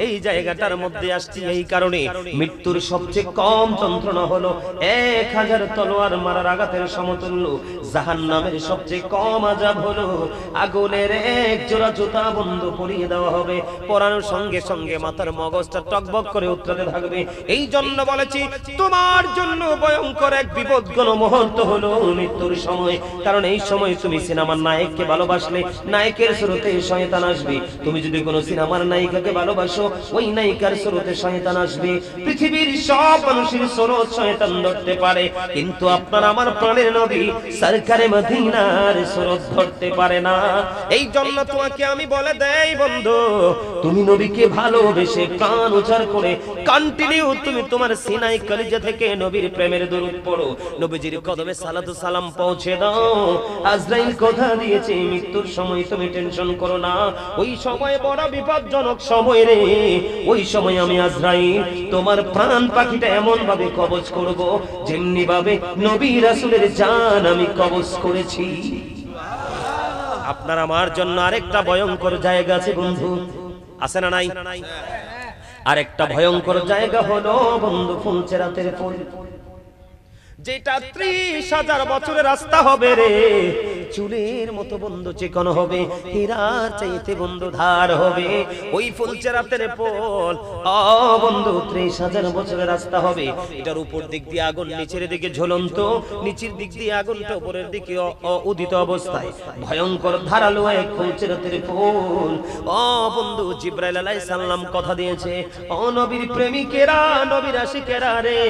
এই জায়গাটার মধ্যে আসছি এই কারণে, মৃত্যুর সবচেয়ে কম যন্ত্রণা হলো 1000 তলোয়ার মারার আঘাতের সমতুল্য। জাহান্নামের সবচেয়ে কম আযাব হলো আগুনের এক জোড়া জুতা বন্ধ পরিয়ে দেওয়া হবে, পরানোর সঙ্গে সঙ্গে মাথার মগজটা টকবক করে উত্তরে থাকবে। এই জন্য বলেছি তোমার জন্য ভয়ঙ্কর এক বিপদগ্ন মুহূর্ত হলো মৃত্যুর সময়। কারণ এই সময় তুমি সিনেমার নায়ককে ভালোবাসলে নায়কের স্রোতে শয়তান আসবে, তুমি যদি কোনো সিনেমার নায়িকাকে ভালোবাসো ওই নায়িকার স্রোতে শয়তান আসবে। পৃথিবীর সব মানুষের স্রোত শয়তান ধরতে পারে, কিন্তু আপনার আমার প্রাণের নবী সরকারে মদিনার স্রোত ধরতে পারে না। এই জন্য তোমাকে আমি বলে দেই বন্ধু, তুমি নবীকে ভালোবেসে প্রাণ উজাড় করে কন্টিনিউ তুমি তোমার সিনাই কলিজা থেকে নবীর প্রেমের দরুদ পড়ো, নবীজির কদমে সালাতু সালাম পৌঁছে দাও। আজরাইল কথা দিয়েছে মৃত্যুর সময় তুমি টেনশন করো না, ওই সময় বড় বিপজ্জনক সময় রে। ওই সময় আমি আজরাইল তোমার প্রাণ পাখিটা এমন ভাবে কবজ করব যেমনি ভাবে নবী রাসূলের জান আমি কবজ করেছি। আপনার আমার জন্য আরেকটা ভয়ঙ্কর জায়গা আছে বন্ধু, আছে না নাই? আরেকটা ভয়ঙ্কর জায়গা হলো বন্ধু ফুলচেরাতের ফুল, যেটা 30,000 বছরের রাস্তা হবে রে, চুলের মতো বন্ধু চিকন হবে, হীরার চাইতে বন্ধু ধার হবে। ওই ফুলচেরাতের ফুল বন্ধু 30,000 বছরের রাস্তা হবে। এটার উপর দিক দিয়ে আগুন, নিচের দিকে ঝুলন্ত, নিচের দিক দিয়ে আগুনটা উপরের দিকে উদিত অবস্থায়, ভয়ঙ্কর ধারালো এক ফুলচেরাতের ফুল। বন্ধু জিবরাইল আলাইহিস সালাম কথা দিয়েছে, নবীর প্রেমিকেরা, নবীর আশিকেরা রে,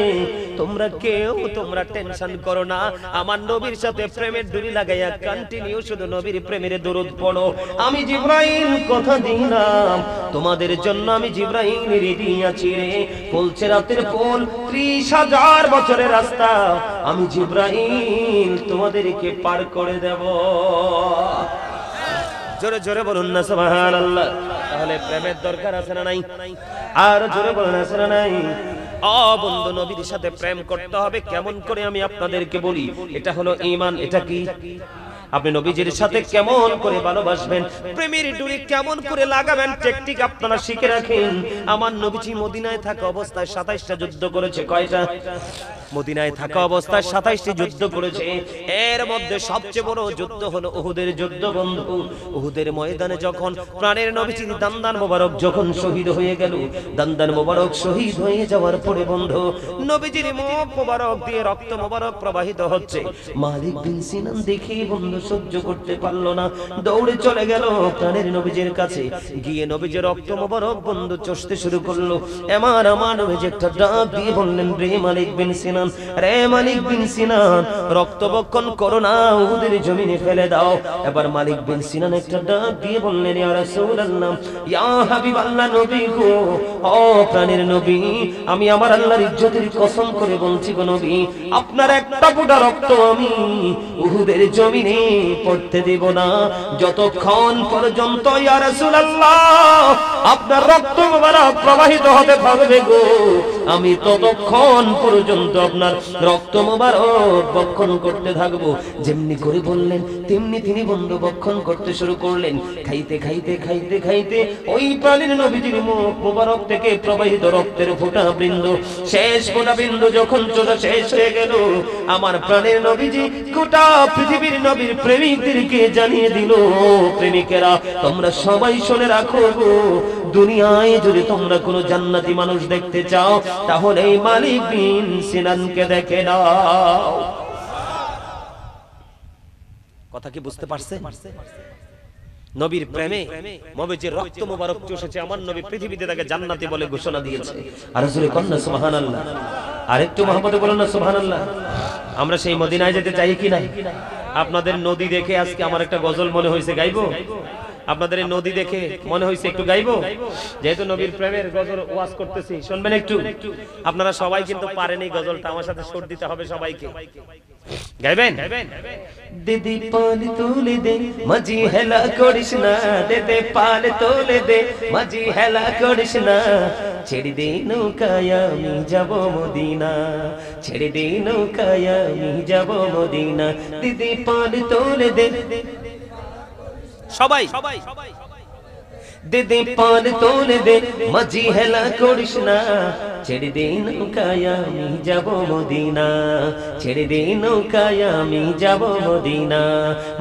তোমরা টেনশন করো না, আমার নবীর সাথে প্রেমের ডুরি লাগাইয়া কন্টিনিউ শুধু নবীর প্রেমের দরুদ পড়ো। আমি জিবরাইল কথা দিলাম তোমাদের জন্য, আমি জিবরাইল রেডি আছি রে। ফুলচেরাতের ফুল 30,000 বছরের রাস্তা, আমি জিবরাইল তোমাদেরকে পার করে দেব। জোরে জোরে বলুন না সুবহানাল্লাহ। তাহলে প্রেমের দরকার আছে না নাই? আর জোরে বলুন আছে না নাই? বন্ধু নবীর সাথে প্রেম করতে হবে কেমন করে আমি আপনাদেরকে বলি, এটা হলো ঈমান। এটা কি? আপনি নবীজির সাথে কেমন করে ভালোবাসবেন, প্রেমের ডুরি কেমন করে লাগাবেন, টেকনিক আপনারা শিখে রাখেন। আমার নবীজি মদিনায় থাকা অবস্থায় 27টা যুদ্ধ করেছে। কয়টা? মদিনায় থাকা অবস্থায় 27টি যুদ্ধ করেছে। এর মধ্যে সবচেয়ে বড় যুদ্ধ হলো উহুদের যুদ্ধ বন্ধু। উহুদের ময়দানে যখন প্রাণের নবীজির দান্দান মোবারক যখন শহীদ হয়ে গেল, দান্দান মোবারক শহীদ হয়ে যাওয়ার পরে বন্ধু নবীজির মুখ মোবারক দিয়ে রক্ত মোবারক প্রবাহিত হচ্ছে। মালিক বিন সিনান দেখে বন্ধু সহ্য করতে পারলো না, দৌড়ে চলে গেল প্রাণের নবীজির কাছে। গিয়ে নবীজির রক্ত মোবারক বন্ধু চষতে শুরু করলো। আমার নবীজি একটা ডাক দিয়ে বললেন, রে মালিক বিন সিনান, রে মালিক বিন সিনান, রক্তবক্ষণ করো না, উহুদের জমিনে ফেলে দাও। এবার মালিক বিন সিনান একটা ডাক দিয়ে বললেন, ইয়া রাসূলুল্লাহ, ইয়া হাবিবাল্লাহ, নবী গো, প্রাণের নবী, আমি আমার আল্লাহর ইজ্জতের কসম করে বলছি গো নবী, আপনার একটা ফোঁটা রক্ত আমি উহুদের জমিনে পড়তে দেব না, যতক্ষণ পর্যন্ত ইয়া রাসূলুল্লাহ আপনার রক্ত মোবারক প্রবাহিত হতে থাকবে গো, আমি ততক্ষণ পর্যন্ত আপনার রক্ত মোবারক বক্ষণ করতে থাকবো। যেমনি করে বললেন তেমনি তিনি বন্ধু বক্ষণ করতে শুরু করলেন। খাইতে খাইতে খাইতে খাইতে ওই প্রাণের নবীজির মুখ মোবারক থেকে প্রবাহিত রক্তের ফোঁটা বিন্দু, শেষ ফোঁটা বিন্দু যখন চলে শেষ হয়ে গেল, আমার প্রাণের নবীজি গোটা পৃথিবীর নবীর প্রেমিকদেরকে জানিয়ে দিল, প্রেমিকেরা তোমরা সবাই শুনে রাখো গো, দুনিয়ায় যদি তোমরা কোনো জান্নাতি মানুষ দেখতে চাও তাহলে এই মালিক বিন সিনানকে দেখে নাও। কথা কি বুঝতে পারছে? নবীর প্রেমে নবীজির রক্ত মোবারক চষেছে, আমার নবী পৃথিবীতে তাকে জান্নাতি বলে ঘোষণা দিয়েছে। আর রাসূল কন্না সুবহানাল্লাহ, আরেকটু মহব্বতে বলেন না সুবহানাল্লাহ। আমরা সেই মদিনায় যেতে চাই কি না? আপনাদের নদী দেখে আজকে আমার একটা গজল মনে হয়েছে, গাইবো? আপনাদের এই নদী দেখে মনে হয়েছে একটু গাইবো, যেহেতু নবীর প্রেমের গজল ওয়াজ করতেছি, শুনবেন একটু? আপনারা সবাই কিন্তু পারেন এই গজলটা, আমার সাথে সুর দিতে হবে সবাইকে। গাইবেন? দিদি পাল তুলে দে মাঝি হেলা করিস না, দিদি পাল তুলে দে মাঝি হেলা করিস না, ছেড়ে দে নৌকায় আমি যাব মদিনা, ছেড়ে দে নৌকায় আমি যাব মদিনা, দিদি পাল তুলে দে। সবাই দে দে পার তোলে দে মাঝি হেলা করিস না, ছেড়ে দে নৌকায় আমি যাব মদিনা, ছেড়ে দে নৌকায় আমি যাব মদিনা।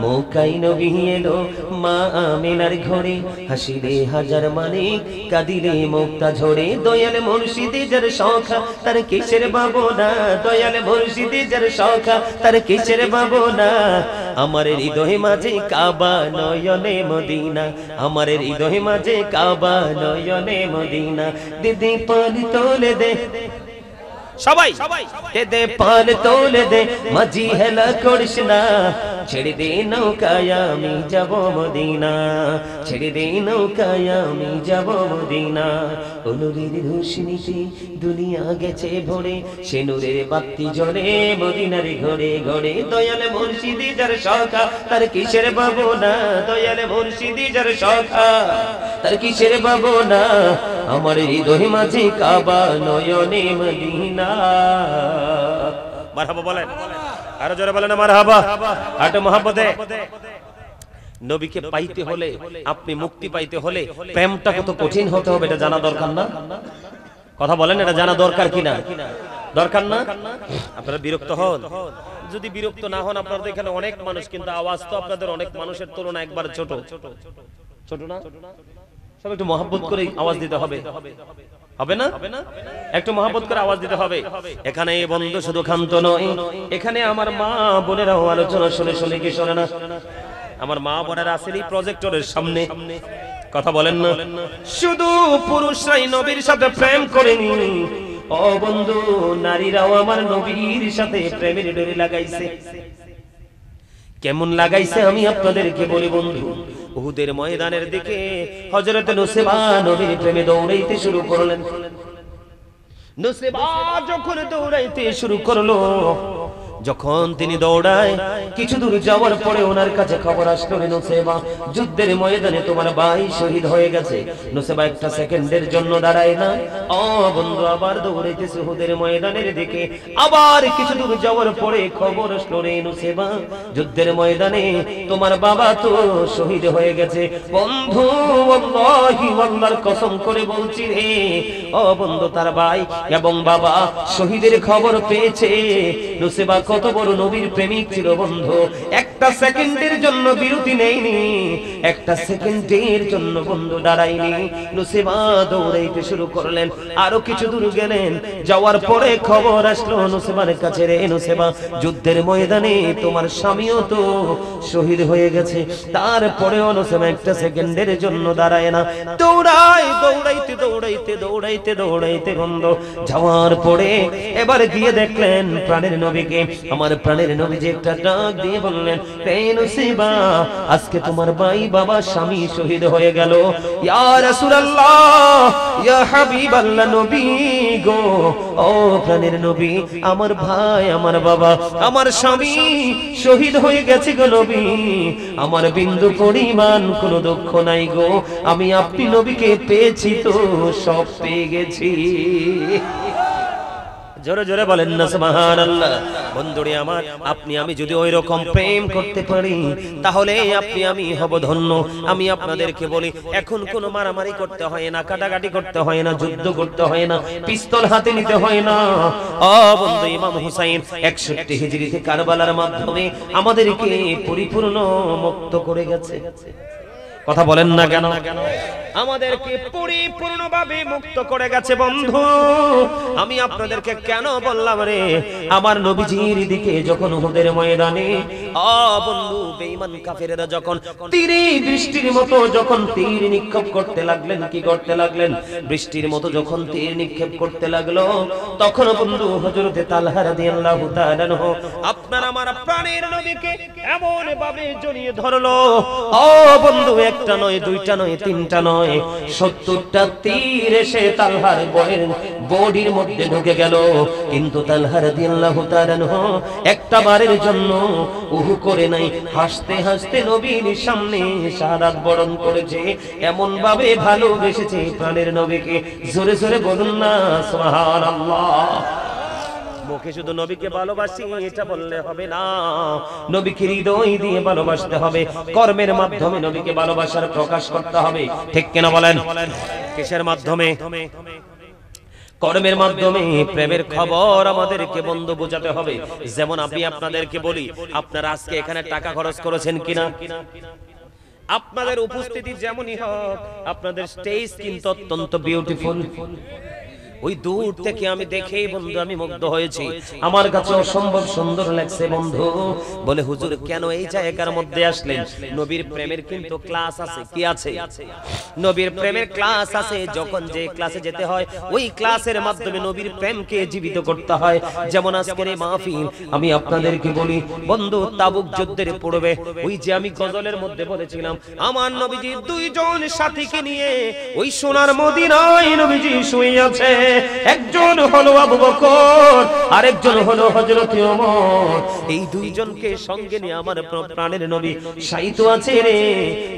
মক্কায় নবী এলো মা আমিনার ঘরে, হাসিলে হাজার মানিক কাঁদিলে মুক্তা ঝরে। দয়াল মুর্শিদে যার শখা তার কিসের ভাবনা, দয়াল মুর্শিদে যার শখা তার কিসের ভাবনা। আমার হৃদয় মাঝে কাবা নয়নে মদিনা, আমার হৃদয় মাঝে কাবা নয়নে মদিনা। দিদি পার তোলে দে সবাই, দে দে পার তোলে দে মাঝি হেলা করিস না, ছেড়ে দে নৌকায় আমি যাব মদিনা, ছেড়ে দে নৌকায় আমি যাব মদিনা। নূরের রোশনীতে দুনিয়া গেছে ভরে, সে নূরের বাতি জ্বলে মদিনার ঘরে ঘরে। দয়াল মুর্শিদি যার শখা তার কিসের ভাবনা, দয়াল মুর্শিদি যার শখা তার কিসের ভাবনা। আমার হৃদয় মাঝে কাবা নয়নে মদিনা। মারহাবা বলেন, আরো জোরে বলেন মারহাবা। আটো মহব্বতে নবীকে পাইতে হলে, আপনি মুক্তি পাইতে হলে প্রেমটা কত কঠিন হতে হবে এটা জানা দরকার না? কথা বলেন, এটা জানা দরকার কিনা? দরকার না? আপনারা বিরক্ত হন? যদি বিরক্ত না হন, আপনাদের এখানে অনেক মানুষ, কিন্তু আওয়াজ তো আপনাদের অনেক মানুষের তুলনায় একবার ছোট, ছোট না? সব একটু মহব্বত করে আওয়াজ দিতে হবে, হবে না? একটু মহব্বত করে আওয়াজ দিতে হবে। এখানে বন্ধু শুধু ক্ষান্ত নয়, এখানে আমার মা বোনেরাও আলোচনা শুনে শুনে কি শোনে না? আমার মা বোনেরা আছেন এই প্রজেক্টরের সামনে, কথা বলেন না? শুধু পুরুষরাই নবীর সাথে প্রেম করেনি, ও বন্ধু নারীরাও আমার নবীর সাথে প্রেমের ডোরি লাগাইছে। কেমন লাগাইছে আমি আপনাদেরকে বলি বন্ধু। উহুদের ময়দানের দিকে হযরত নুসেবা নবীর প্রেমে দৌড়াইতে শুরু করলেন। নুসেবা যখন দৌড়াইতে শুরু করলো, যখন তিনি দৌড়ায় কিছু দূর যাওয়ার পরে ওনার কাছে খবর আসলো, নুসেবা যুদ্ধের ময়দানে তোমার ভাই শহীদ হয়ে গেছে। নুসেবা একটা সেকেন্ডের জন্য দাঁড়ায় না, ও বন্ধু আবার দৌড়াইতেছে উহুদের ময়দানের দিকে। আবার কিছু দূর যাওয়ার পরে খবর আসলো, রে নুসেবা যুদ্ধের ময়দানে তোমার বাবা তো শহীদ হয়ে গেছে। বন্ধু আল্লাহি আল্লাহর কসম করে বলছি রে, ও বন্ধু তার ভাই এবং বাবা শহীদের খবর পেয়েছে। নুসেবা কত বড় নবীর প্রেমিক ছিল বন্ধু, একটা সেকেন্ডের জন্য বিরতি নেয়নি, একটা সেকেন্ডের জন্য বন্ধু দাঁড়ায়নি। নুসেবা দৌড়াইতে শুরু করলেন, আরো কিছু দূর গেলেন, যাওয়ার পরে খবর আসলো নুসেবার কাছে, রে নুসেবা যুদ্ধের ময়দানে তোমার স্বামীও তো শহীদ হয়ে গেছে। তারপরেও নুসেবা একটা সেকেন্ডের জন্য দাঁড়ায় না, দৌড়ায় দৌড়াইতে দৌড়াইতে দৌড়াইতে দৌড়াইতে বন্ধু যাওয়ার পরে এবার গিয়ে দেখলেন প্রাণের নবীকে। আমার প্রাণের নবী যে একটা ডাক দিয়ে বললেন, হে নুসেবা আজকে তোমার ভাই বাবা স্বামী শহীদ হয়ে গেল। ইয়া রাসূলুল্লাহ, ইয়া হাবিবাল্লাহ, নবী গো, ও প্রাণের নবী, আমার ভাই আমার বাবা আমার স্বামী শহীদ হয়ে গেছে গো নবী, আমার বিন্দু পরিমাণ কোনো দুঃখ নাই গো, আমি আপনি নবীকে পেয়েছি তো সব পেয়ে গেছি। জোরে জোরে বলেন না সুবহানাল্লাহ। বন্ধুরে আমার, আপনি আমি যদি ওই রকম প্রেম করতে পারি তাহলে আপনি আমি হব ধন্য। আমি আপনাদেরকে বলি, এখন কোনো মারামারি করতে হয় না, কাটাকাটি করতে হয় না, যুদ্ধ করতে হয় না, পিস্তল হাতে নিতে হয় না। ও বন্ধু, ইমাম হুসাইন 61 হিজরিতে কারবালার মাধ্যমে আমাদেরকে পরিপূর্ণ মুক্ত করে গেছে। কথা বলেন না কেন? আমাদেরকে পরিপূর্ণভাবে মুক্ত করে গেছে বন্ধু। আমি আপনাদেরকে কেন বললাম রে, আমার নবীজির দিকে যখন উহুদের ময়দানে বন্ধু বেঈমান কাফেরেরা যখন তীরে বৃষ্টির মতো যখন তীর নিক্ষেপ করতে লাগলেন, কি করতে লাগলেন? বৃষ্টির মতো যখন তীর নিক্ষেপ করতে লাগলো, তখন বন্ধু হযরতে তালহা রাদিয়াল্লাহু তাআলা আনহু আপনার আমার প্রাণের নবীকে এমন ভাবে জড়িয়ে ধরলো, ও বন্ধু একটা নয়, দুইটা নয়, তিনটা নয়, 70টা তীর এসে তালহার বডির মধ্যে ঢুকে গেল। কিন্তু তালহা রাদিয়াল্লাহু তাআলা আনহু একটা বারের জন্য উহু করে নাই, হাসতে হাসতে নবীর সামনে শাহাদাত বরণ করেছে। এমন ভাবে ভালোবেসেছে প্রাণের নবীকে, জোরে জোরে বলুন না সুবহানাল্লাহ। মুখে শুধু নবীকে ভালোবাসি এটা বললে হবে না, নবীকে হৃদয় দিয়ে ভালোবাসতে হবে, কর্মের মাধ্যমে নবীকে ভালোবাসার প্রকাশ করতে হবে। ঠিক কিনা বলেন? কিসের মাধ্যমে? কর্মের মাধ্যমে। প্রেমের খবর আমাদেরকে বন্ধু বোঝাতে হবে। যেমন আমি আপনাদেরকে বলি, আপনারা আজকে এখানে টাকা খরচ করেছেন কিনা? আপনাদের উপস্থিতি যেমনই হোক, আপনাদের স্টেজ কিন্তু অত্যন্ত বিউটিফুল। ওই দূর থেকে আমি দেখেই বন্ধু আমি মুগ্ধ হয়েছি, আমার কাছে অসম্ভব সুন্দর লাগছে বন্ধু। বলে হুজুর কেন এই জায়গার মধ্যে আসলেন? নবীর প্রেমের কিন্তু ক্লাস আছে। কি আছে? নবীর প্রেমের ক্লাস আছে। যখন যে ক্লাসে যেতে হয় ওই ক্লাসের মাধ্যমে নবীর প্রেমকে জীবিত করতে হয়। যেমন আজকের এই মাহফিল, আমি আপনাদেরকে বলি বন্ধু, তাবুক যুদ্ধের পূর্বে ওই যে আমি গজলের মধ্যে বলেছিলাম, আমার নবীজি দুইজন সাথীকে নিয়ে ওই সোনার মদিনায় নবীজি শুয়ে আছে। একজন হলো আবু বকর, আরেকজন হলো হযরত ওমর। এই দুইজনকে সঙ্গে নিয়ে আমার প্রাণের নবী শায়িত আছে রে।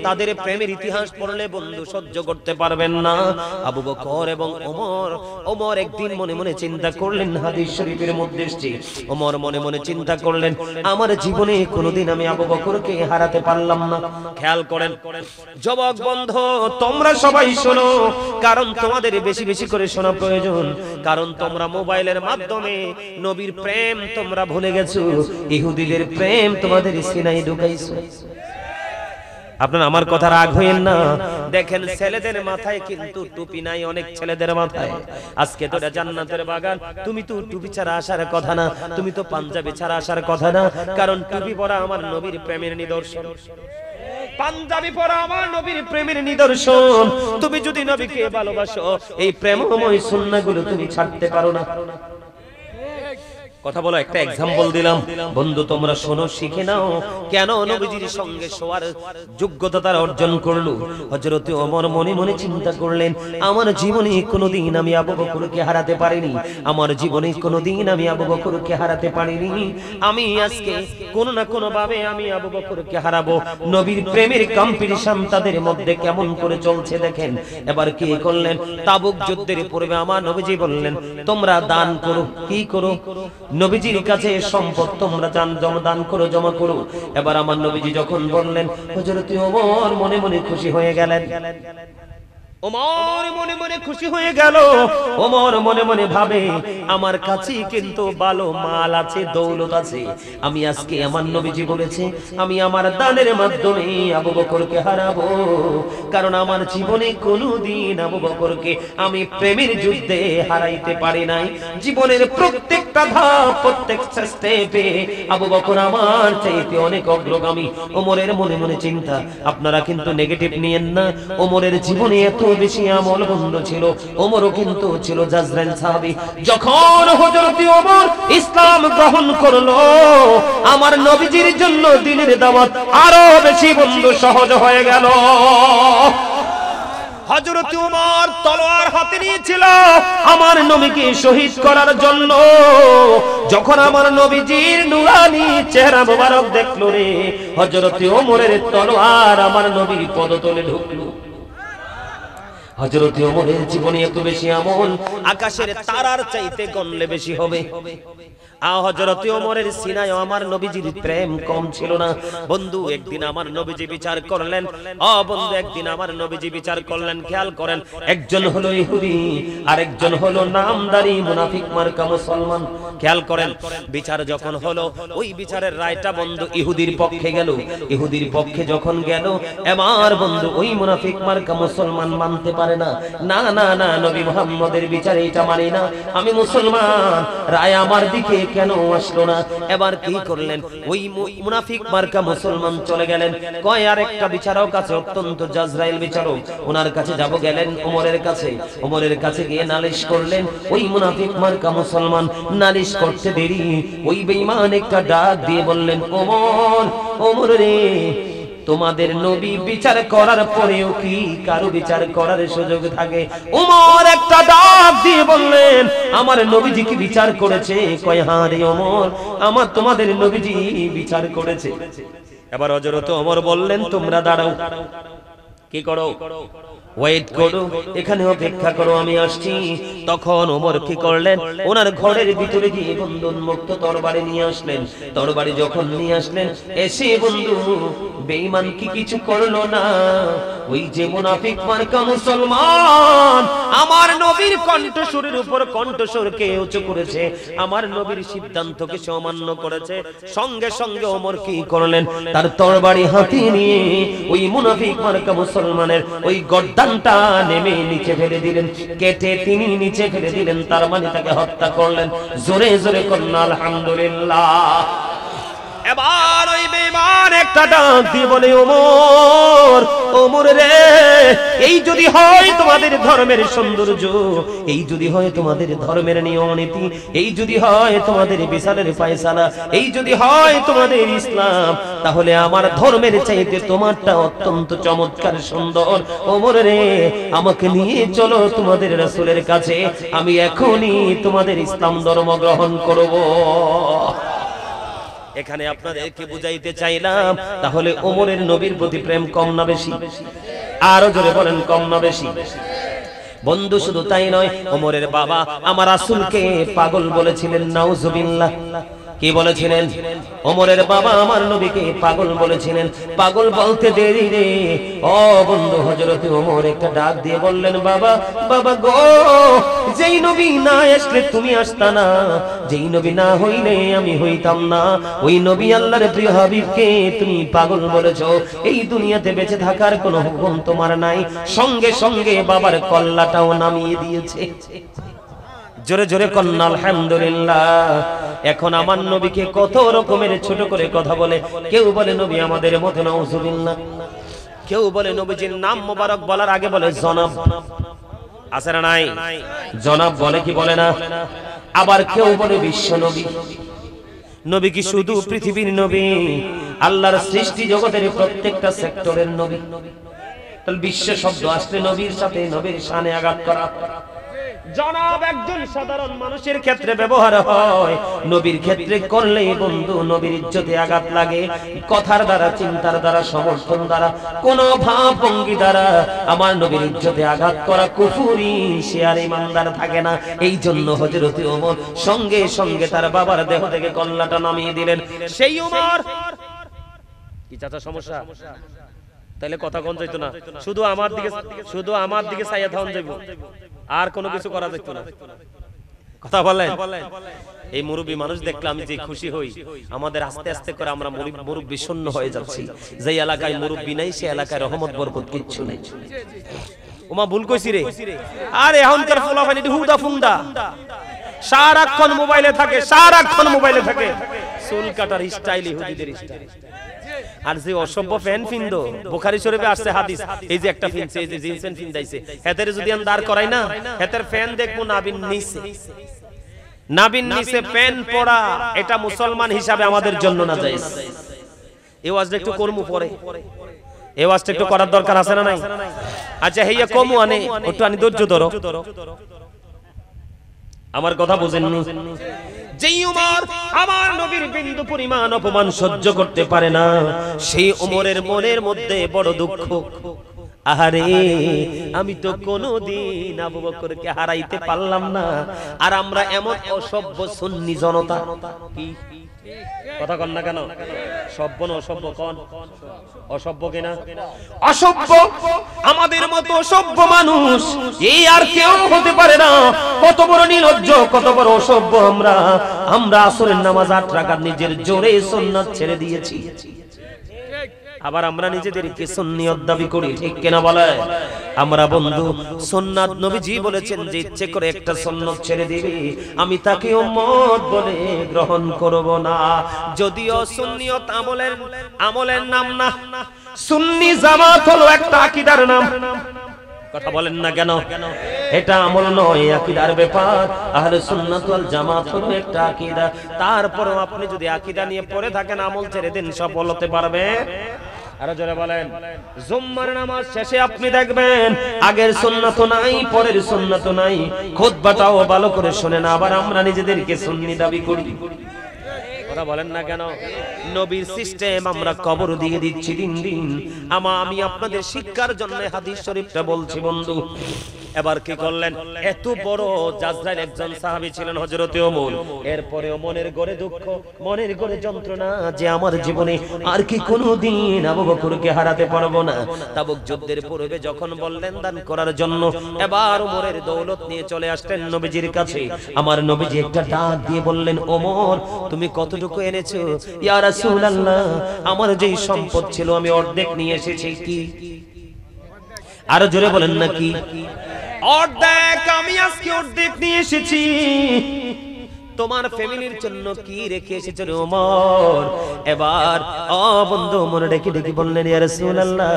তাদের প্রেমের ইতিহাস পড়লে বন্ধু সহ্য করতে পারবেন না। আবু বকর এবং ওমর একদিন মনে মনে চিন্তা করলেন, হাদিস শরীফের মধ্যে এসেছে, ওমর মনে মনে চিন্তা করলেন, আমার জীবনে কোনোদিন আমি আবু বকরকে হারাতে পারলাম না। খেয়াল করেন যুবক বন্ধু, তোমরা সবাই শোনো, কারণ তোমাদের বেশি বেশি করে শোনা প্রয়োজন। কারণ তোমরা মোবাইলের মাধ্যমে নবীর প্রেম তোমরা ভুলে গেছো, ইহুদিদের প্রেম তোমাদের সিনায় ঢুকাইছো। আপনারা আমার কথা রাগ হইেন না। দেখেন ছেলেদের মাথায় কিন্তু টুপি নাই, অনেক ছেলেদের মাথায়। আজকে তো এটা জান্নাতের বাগান, তুমি তো টুপি ছাড়া আসার কথা না, তুমি তো পাঞ্জাবি ছাড়া আসার কথা না। কারণ টুপি পরা আমার নবীর প্রেমের নিদর্শন, পাঞ্জাবি পরা আমার নবীর প্রেমের নিদর্শন। তুমি যদি নবীকে ভালোবাসো, এই প্রেমময় সুন্নাহগুলো তুমি ছাড়তে পারো না। কথা বলো, একটা এক্সাম্পল দিলাম বন্ধু, তোমরা শোনো, শিখে নাও কেন নবীজির সঙ্গে শোয়ার যোগ্যতা তারা অর্জন করলো। হযরত ওমর মনে মনে চিন্তা করলেন, আমার জীবনে কোনোদিন আমি আবু বকরকে হারাতে পারিনি, আমার জীবনে কোনোদিন আমি আবু বকরকে হারাতে পারিনি। আমি আজকে কোনো না কোনো ভাবে আমি আবু বকরকে হারাবো। নবীর প্রেমের কম্পিটিশন তাদের মধ্যে কেমন করে চলছে দেখেন। এবার কি করলেন? তাবুক যুদ্ধের পূর্বে আমার নবীজি বললেন, তোমরা দান করো। কি করো? নবীজির কাছে সম্পদ তোমরা দান করো, জমা করো। এবার আমার নবীজি যখন বললেন, হযরত ওমর মনে মনে খুশি হয়ে গেলেন। ওমর মনে মনে খুশি হয়ে গেল। ওমর মনে মনে ভাবে, আমার কাছে কিন্তু ভালো মাল আছে, দৌলত আছে। আমি আজকে আমার নবীজি বলেছে আমি আমার দানের মাধ্যমে আবু বকরকে হারাবো। কারণ আমার জীবনে কোনোদিন আবু বকরকে আমি প্রেমের যুদ্ধে হারাইতে পারি নাই। জীবনের প্রত্যেকটা ধাপ, প্রত্যেকটা স্টেপে আবু বকর আমার চাইতে অনেক অগ্রগামী। ওমরের মনে মনে চিন্তা, আপনারা কিন্তু নেগেটিভ নিয়েন না। ওমরের জীবনে এত বেশি আমল বন্ধ ছিল। ওমরও কিন্তু ছিল জাজরাইল সাহাবী। যখন হযরত ওমর ইসলাম গ্রহণ করলো, আমার নবীজির জন্য দ্বীনের দাওয়াত আরো বেশি বন্ধু সহজ হয়ে গেল। হযরত ওমর তলোয়ার হাতে নিয়েছিল আমার নবীকে শহীদ করার জন্য। যখন আমার নবীজির নুরানি চেহারা মোবারক দেখলো রে, হযরত ওমরের তলোয়ার আমার নবীর পদতলে ঢুকলো। হযরত ওমরের জীবনে এত বেশি আমল, আকাশের তারার চাইতে গণলে বেশি হবে। হযরত ওমরের সিনায় আমার নবীজির প্রেম কম ছিল না। বন্ধু একদিন আমার নবীজি বিচার করলেন, বন্ধু একদিন আমার নবীজি বিচার করলেন। খেয়াল করেন, একজন হলো ইহুদি, আরেকজন হলো নামদারি মুনাফিক মার্কা মুসলমান। খেয়াল করেন, বিচার যখন হলো, ওই বিচারের রায়টা বন্ধু ইহুদির পক্ষে গেল। ইহুদির পক্ষে যখন গেল, এবার বন্ধু ওই মুনাফিক মার্কা মুসলমান মানতে পারে না, না না না, নবী মুহাম্মদের বিচারে এটা মানি না, আমি মুসলমান, রায় আমার দিকে কেন আসলো না? এবার কি করলেন? ওই মুনাফিক মার্কা মুসলমান চলে গেলেন, কয় আরেকটা বিচারক আছে, অত্যন্ত জাজরাইল বিচারক, ওনার কাছে যাব। গেলেন ওমরের কাছে, ওমরের কাছে গিয়ে নালিশ করলেন। ওই মুনাফিক মার্কা মুসলমান নালিশ করতে দেরি, ওই বেঈমান একটা ডাক দিয়ে বললেন, ওমর, ওমর রে, তোমাদের নবী বিচার করার পরেও কি কারো বিচার করার সুযোগ থাকে? ওমর একটা ডাক দিয়ে বললেন, আমার নবীজি কি বিচার করেছে? কয় হ্যাঁ রে ওমর, আমার তোমাদের নবীজি বিচার করেছে। এবার হযরত ওমর বললেন, তোমরা দাঁড়াও। কি করো? ওয়েট করো, এখানে অপেক্ষা করো, আমি আসছি। তখন ওমর কি করলেন, ওনার ঘরের ভিতরে গিয়ে বন্ধু উন্মুক্ত তরবারি নিয়ে আসলেন। তরবারি যখন নিয়ে আসলেন, এসে বন্ধু বেঈমান কি কিছু করলো না, ওই যে মুনাফিক মার্কা মুসলমান আমার নবীর কণ্ঠস্বরের উপর কণ্ঠস্বরকে উঁচু করেছে, আমার নবীর সিদ্ধান্তকে সে অমান্য করেছে। সঙ্গে সঙ্গে ওমর কি করলেন, তার তরবারি হাতে নিয়ে ওই মুনাফিক মার্কা মুসলমানের ওই গর্দানটা নেমে নিচে ফেলে দিলেন, কেটে তিনি নিচে ফেলে দিলেন, তার মানে তাকে হত্যা করলেন। জোরে জোরে করুন আলহামদুলিল্লাহ। এবার ওই বেঈমান একটা ডাক দিয়ে বলে, ওমর, ওমর রে, এই যদি হয় তোমাদের ধর্মের সৌন্দর্য, এই যদি হয় তোমাদের ধর্মের নিয়ম নীতি, এই যদি হয় তোমাদের বিচারের ফয়সালা, এই যদি হয় তোমাদের ইসলাম, তাহলে আমার ধর্মের চাইতে তোমারটা অত্যন্ত চমৎকার সুন্দর। ওমর রে, আমাকে নিয়ে চলো তোমাদের রাসূলের কাছে, আমি এখনই তোমাদের ইসলাম ধর্ম গ্রহণ করব। এখানে আপনাদেরকে বুঝাইতে চাইলাম, তাহলে ওমরের নবীর প্রতি প্রেম কম না বেশি? আরো জোরে বলেন, কম না বেশি? বন্ধু শুধু তাই নয়, ওমরের বাবা আমার রাসূলকে পাগল বলেছিলেন, নাউজুবিল্লাহ। কি বলেছিলেন? ওমরের বাবা আমার নবীকে পাগল বলেছিলেন। পাগল বলতে দেরি রে, ও বন্ধু হযরত ওমর একটা ডাক দিয়ে বললেন, বাবা, বাবা গো, যেই নবী না আসলে তুমি আসতা না, যেই নবী না হইলে আমি হইতাম না, ওই নবী আল্লাহর প্রিয় হাবিবকে তুমি পাগল বলেছো, এই দুনিয়াতে বেঁচে থাকার কোনো হুকুম তোমার নাই। সঙ্গে সঙ্গে বাবার কল্লাটাও নামিয়ে দিয়েছে। জোরে জোরে কন্না আলহামদুলিল্লাহ। এখন আমার নবীকে কত রকমের ছোট করে কথা বলে, কেউ বলে নবী আমাদের মতো, নাউজুবিল্লাহ। কেউ বলে নবীজির নাম মোবারক বলার আগে বলে জনাব, আছে না নাই? জনাব বলে কি বলে না? আবার কেউ বলে বিশ্ব নবী। নবী কি শুধু পৃথিবীর নবী? আল্লাহর সৃষ্টি জগতের প্রত্যেকটা সেক্টরের নবী। তাহলে বিশ্ব শব্দ আসলে নবীর সাথে নবীর শানে আঘাত করা। জনাব একজন সাধারণ মানুষের ক্ষেত্রে ব্যবহার হয়, নবীর ক্ষেত্রে করলে বন্ধু নবীর ইজ্জতে আঘাত লাগে। কথার দ্বারা, চিন্তার দ্বারা, সমর্থন দ্বারা, কোন ভাব ভঙ্গি দ্বারা আমার নবীর ইজ্জতে আঘাত করা কুফরি, সে আর ইমানদার থাকে না। এই জন্য হযরত ওমর সঙ্গে সঙ্গে তার বাবার দেহ থেকে কল্লাটা নামিয়ে দিলেন। সেই ওমর কি চাচা সমস্যা? তাইলে কথা কোন যাইতো না, শুধু আমার দিকে চাইয়া থাউন যাইবো, আর কোনো কিছু করা যেত না। কথা বলেন। এই মুরব্বী মানুষ দেখলে আমি যে খুশি হই, আমাদের আস্তে আস্তে করে আমরা মুরব্বী শূন্য হয়ে যাচ্ছি। যে এলাকায় মুরব্বী নাই, সে এলাকায় রহমত বরকত কিচ্ছু নেই। ওমা ভুল কইছি রে। আরে এখনকার ফুলাফানি হুদা ফুন্দা, সারাক্ষণ মোবাইলে থাকে, সারাক্ষণ মোবাইলে থাকে, চুল কাটার স্টাইল ইহুদিদের স্টাইল। আর যে অসভ্য ফ্যান ফিন্দো, বুখারী শরীফে আসছে হাদিস, এই যে একটা ফিনছে, এই যে জিনসেন ফিন্দাইছে, হেতের যদি আমি দাঁড় করাই না, হেতের ফ্যান দেখবো নাবিন নিচে, নাবিন নিচে ফ্যান পড়া, এটা মুসলমান হিসাবে আমাদের জন্য না জায়েজ। এই ওয়াজটা একটু করমু পরে, এই ওয়াজটা একটু করার দরকার আছে না নাই? আচ্ছা হেইয়া কমু আনে, একটু আনি ধৈর্য ধরো, আমার কথা বুঝেননি? যেই ওমর আমার নবীর বিন্দু পরিমাণ অপমান সহ্য করতে পারে না, সেই ওমরের মনের মধ্যে বড় দুঃখ। আহারে, আমি তো কোনোদিন আবু বকরকে হারাইতে পারলাম না, আর আমরা এমন অসভ্য সুন্নি জনতা। কি কথা কন না কেন? সভ্য না অসভ্য? কোন অসভ্য কিনা? অসভ্য, আমাদের মতো অসভ্য মানুষ এই আর কেউ হতে পারে না। কত বড় নির্লজ্জ, কত বড় অসভ্য আমরা। আমরা আসরের নামাজ 8 রাকাত নিজের জোরে সুন্নাত ছেড়ে দিয়েছি, আবার আমরা নিজেদেরকে সুন্নিয়ত দাবি করি, ঠিক কিনা বলে? আমরা বন্ধু সুন্নাত, নবীজি বলেছেন যে ইচ্ছে করে একটা সুন্নাত ছেড়ে দিবে, আমি তাকে উম্মত বলে গ্রহণ করব না। যদিও সুন্নিয়ত আমলের নাম না, সুন্নি জামাত হলো একটা আকীদার নাম। কথা বলেন না কেন? এটা আমল নয়, আকীদার ব্যাপার। আহলে সুন্নাত ওয়াল জামাত হলো একটা আকীদা। তারপরেও আপনি যদি আকীদা নিয়ে পড়ে থাকেন, আমল ছেড়ে দিন, সফল হতে পারবে? আরো জোরে বলেন। জুম্মার নামাজ শেষে আপনি দেখবেন আগের সুন্নাত নাই, পরের সুন্নাত নাই। খুতবাটাও ভালো করে শুনেন। আবার আমরা নিজেদেরকে সুন্নি দাবি করি। কথা বলেন না কেন? নবীর সিস্টেম আমরা কবর দিয়ে দিচ্ছি দিন দিন। আমি আপনাদের শিক্ষার জন্য হাদিস শরীফটা বলছি বন্ধু। এবার কি করলেন? এত বড় জাজরাইল একজন সাহাবী ছিলেন হযরতে ওমর। এরপরেও মনের গড়ে দুঃখ, মনের গড়ে যন্ত্রণা যে আমার জীবনে আর কি কোনোদিন আবু বকরকে হারাতে পারবো না। তাবুক যুদ্ধের পূর্বে যখন বললেন দান করার জন্য, এবার ওমরের দৌলত নিয়ে চলে আসলেন নবীজির কাছে। আমার নবীজি একটা ডাক দিয়ে বললেন, ওমর তুমি কতটুকু এনেছো? ইয়া রাসূলুল্লাহ, আমার যেই সম্পদ ছিল আমি অর্ধেক নিয়ে এসেছি। কি? আরো জোরে বলেন না কি? অর্ধেক, আমি আজকে অর্ধেক নিয়ে এসেছি। তোমার ফ্যামিলির জন্য কি রেখে এসেছো রে ওমর? এবার বন্ধু ওমর ডেকে ডেকে বললেন, ইয়া রাসূলুল্লাহ,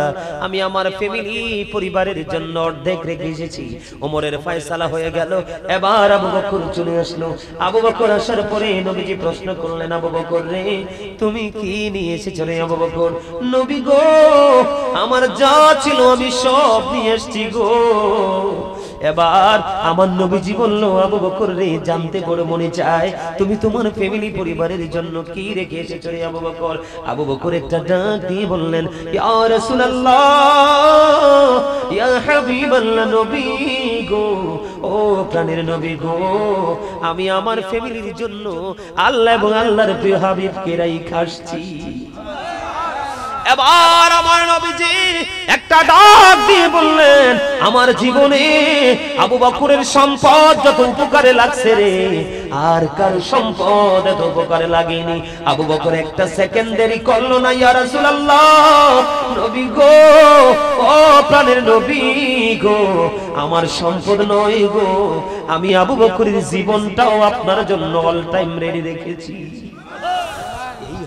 আমি আমার ফ্যামিলি পরিবারের জন্য অর্ধেক রেখে এসেছি। ওমরের ফয়সালা হয়ে গেল। এবার আবু বকর চলে আসলো। আবু বকর আসার পরে নবীজি প্রশ্ন করলেন, আবু বকর রে, তুমি কি নিয়ে এসেছো রে আবু বকর? নবী গো, আমার যা ছিল আমি সব নিয়ে এসেছি গো। এবার আমার নবীজি বলল, আবু বকর রে, জানতে বড় মনে চায় তুমি তোমার ফ্যামিলি পরিবারের জন্য কি রেখে এসেছো রে আবু বকর? আবু বকর একটা ডাক দিয়ে বললেন, ইয়া রাসূলুল্লাহ, ইয়া হাবিবাল্লাহ, নবী গো, ও প্রাণের নবী গো, আমি আমার ফ্যামিলির জন্য আল্লাহ এবং আল্লাহর প্রিয় হাবিবকে রাইখা আসছি। এবার আমার নবীজি একটা ডাক দিয়ে বললেন, আমার জীবনে আবু বকরের সম্পদ যত উপকারে লাগছে রে, আর কার সম্পদ এত উপকারে লাগেনি। আবু বকর একটা সেকেন্ড দেরি করলো না। ইয়া রাসূলুল্লাহ, নবী গো, ও প্রাণের নবী গো, আমার সম্পদ নয় গো, আমি আবু বকরের জীবনটাও আপনার জন্য অল টাইম রেডি রেখেছি।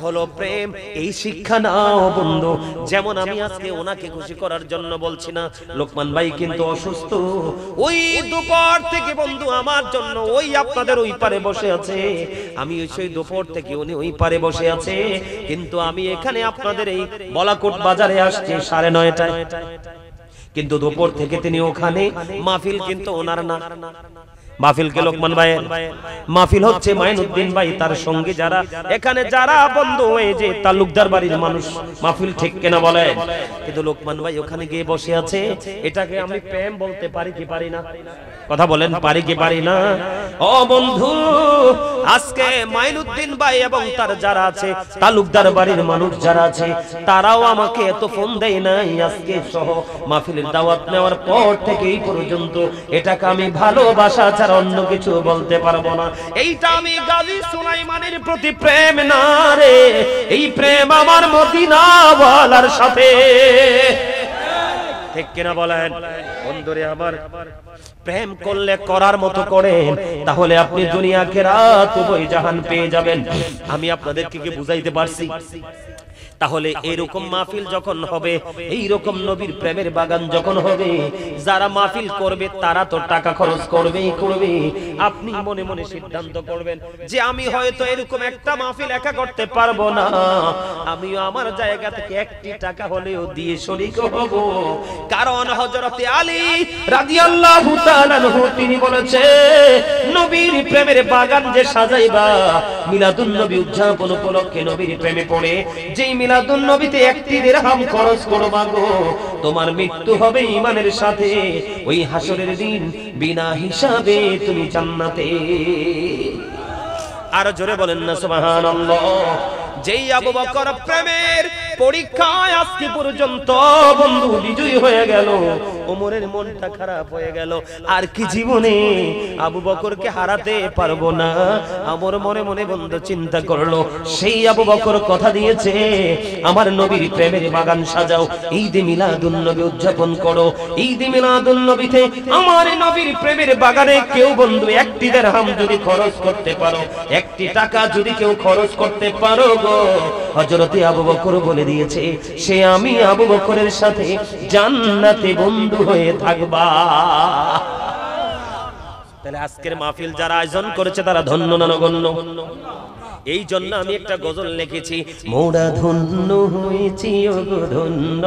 হলো প্রেম। এই শিক্ষা নাও বন্ধু। যেমন আমি আজকে ওনাকে খুশি করার জন্য বলছি না, লোকমান ভাই কিন্তু অসুস্থ, ওই দুপুর থেকে বন্ধু আমার জন্য ওই আপনাদের ওই পারে বসে আছে, আমি সেই দুপুর থেকে উনি ওই পারে বসে আছে, কিন্তু আমি এখানে আপনাদের এই বলাকোট বাজারে আসছি 9:30টায়, কিন্তু দুপুর থেকে তিনি ওখানে। মাহফিল কিন্তু ওনার না, মাহফিল কে লোকমান ভাই, মাহফিল হচ্ছে মাইনুদ্দিন ভাই তার সঙ্গে যারা এখানে যারা বন্ধু হয়ে যে তালুকদার বাড়ির মানুষ, মাহফিল ঠিক কিনা বলেন? কিন্তু লোকমান ভাই ওখানে গিয়ে বসে আছে। এটাকে আমি প্রেম বলতে পারি কি পারি না? কথা বলেন, পারি কি পারি না? ও বন্ধু, আজকে মাইনুদ্দিন ভাই এবং তার যারা আছে তালুকদার বাড়ির মানুষ যারা আছে, তারাও আমাকে এত ফোন দেয় নাই আজকে সহ মাহফিলের দাওয়াত নেওয়ার পর থেকে এই পর্যন্ত। এটাকে আমি ভালোবাসা ছাড়া অন্য কিছু বলতে পারবো না। এইটা আমি গাজী সুলাইমানের প্রতি প্রেম না রে, এই প্রেম আমার মদিনা ওয়ালার সাথে, ঠিক কিনা বলেন? বন্ধুরে আমার, প্রেম করলে করার মতো করেন, তাহলে আপনি দুনিয়া আখিরাত উভয় জাহান পেয়ে যাবেন। আমি আপনাদেরকে কি বুঝাইতে পারছি? তাহলে এরকম মাহফিল যখন হবে, এইরকম নবীর প্রেমের বাগান যখন হবে, যারা মাহফিল করবে তারা তো টাকা খরচ করবেই করবে। আপনি মনে মনে সিদ্ধান্ত করবেন যে আমি হয়তো এরকম একটা মাহফিল একা করতে পারবো না, আমিও আমার জায়গা থেকে একটি টাকা হলেও দিয়ে শরীক হব। কারণ হযরতে আলী রাদিয়াল্লাহু তাআলা আনহু তিনি বলেছে, নবীর প্রেমের বাগান যে সাজাইবা, মিলাদুন নবী উদযাপন উপলক্ষে নবীর প্রেমে পড়ে যেই মিলাদুন নবীতে একটি দিরহাম খরচ করবা গো, তোমার মৃত্যু হবে ঈমানের সাথে, ওই হাসরের দিন বিনা হিসাবে তুমি জান্নাতে। আর জোরে বলেন না সুবহানাল্লাহ। যেই আবু বকর প্রেমের পরীক্ষায় আজকে পর্যন্ত বন্ধু বিজয়ী হয়ে গেল, ওমরের মনটা খারাপ হয়ে গেল, আর কি জীবনে আবু বকরকে হারাতে পারবো না। আমার মনে মনে বন্ধু চিন্তা করলো, সেই আবু বকর কথা দিয়েছে আমার নবীর প্রেমের বাগান সাজাও, ঈদে মিলাদুন নবী উদযাপন করো, ঈদে মিলাদুন নবীতে আমার নবীর প্রেমের বাগানে কেউ বন্ধু একটি দিরহাম যদি খরচ করতে পারো, একটি টাকা যদি কেউ খরচ করতে পারো গো, হযরতে আবু বকর বলে দিয়েছে সে আমি আবু বকরের সাথে জান্নাতে বন্ধু হয়ে থাকবা। তাহলে আজকের মাহফিল যারা আয়োজন করেছে তারা ধন্য না নগণ্য? এই জন্য আমি একটা গজল লিখেছি, মোরা ধন্য হয়েছি ওগো ধন্য,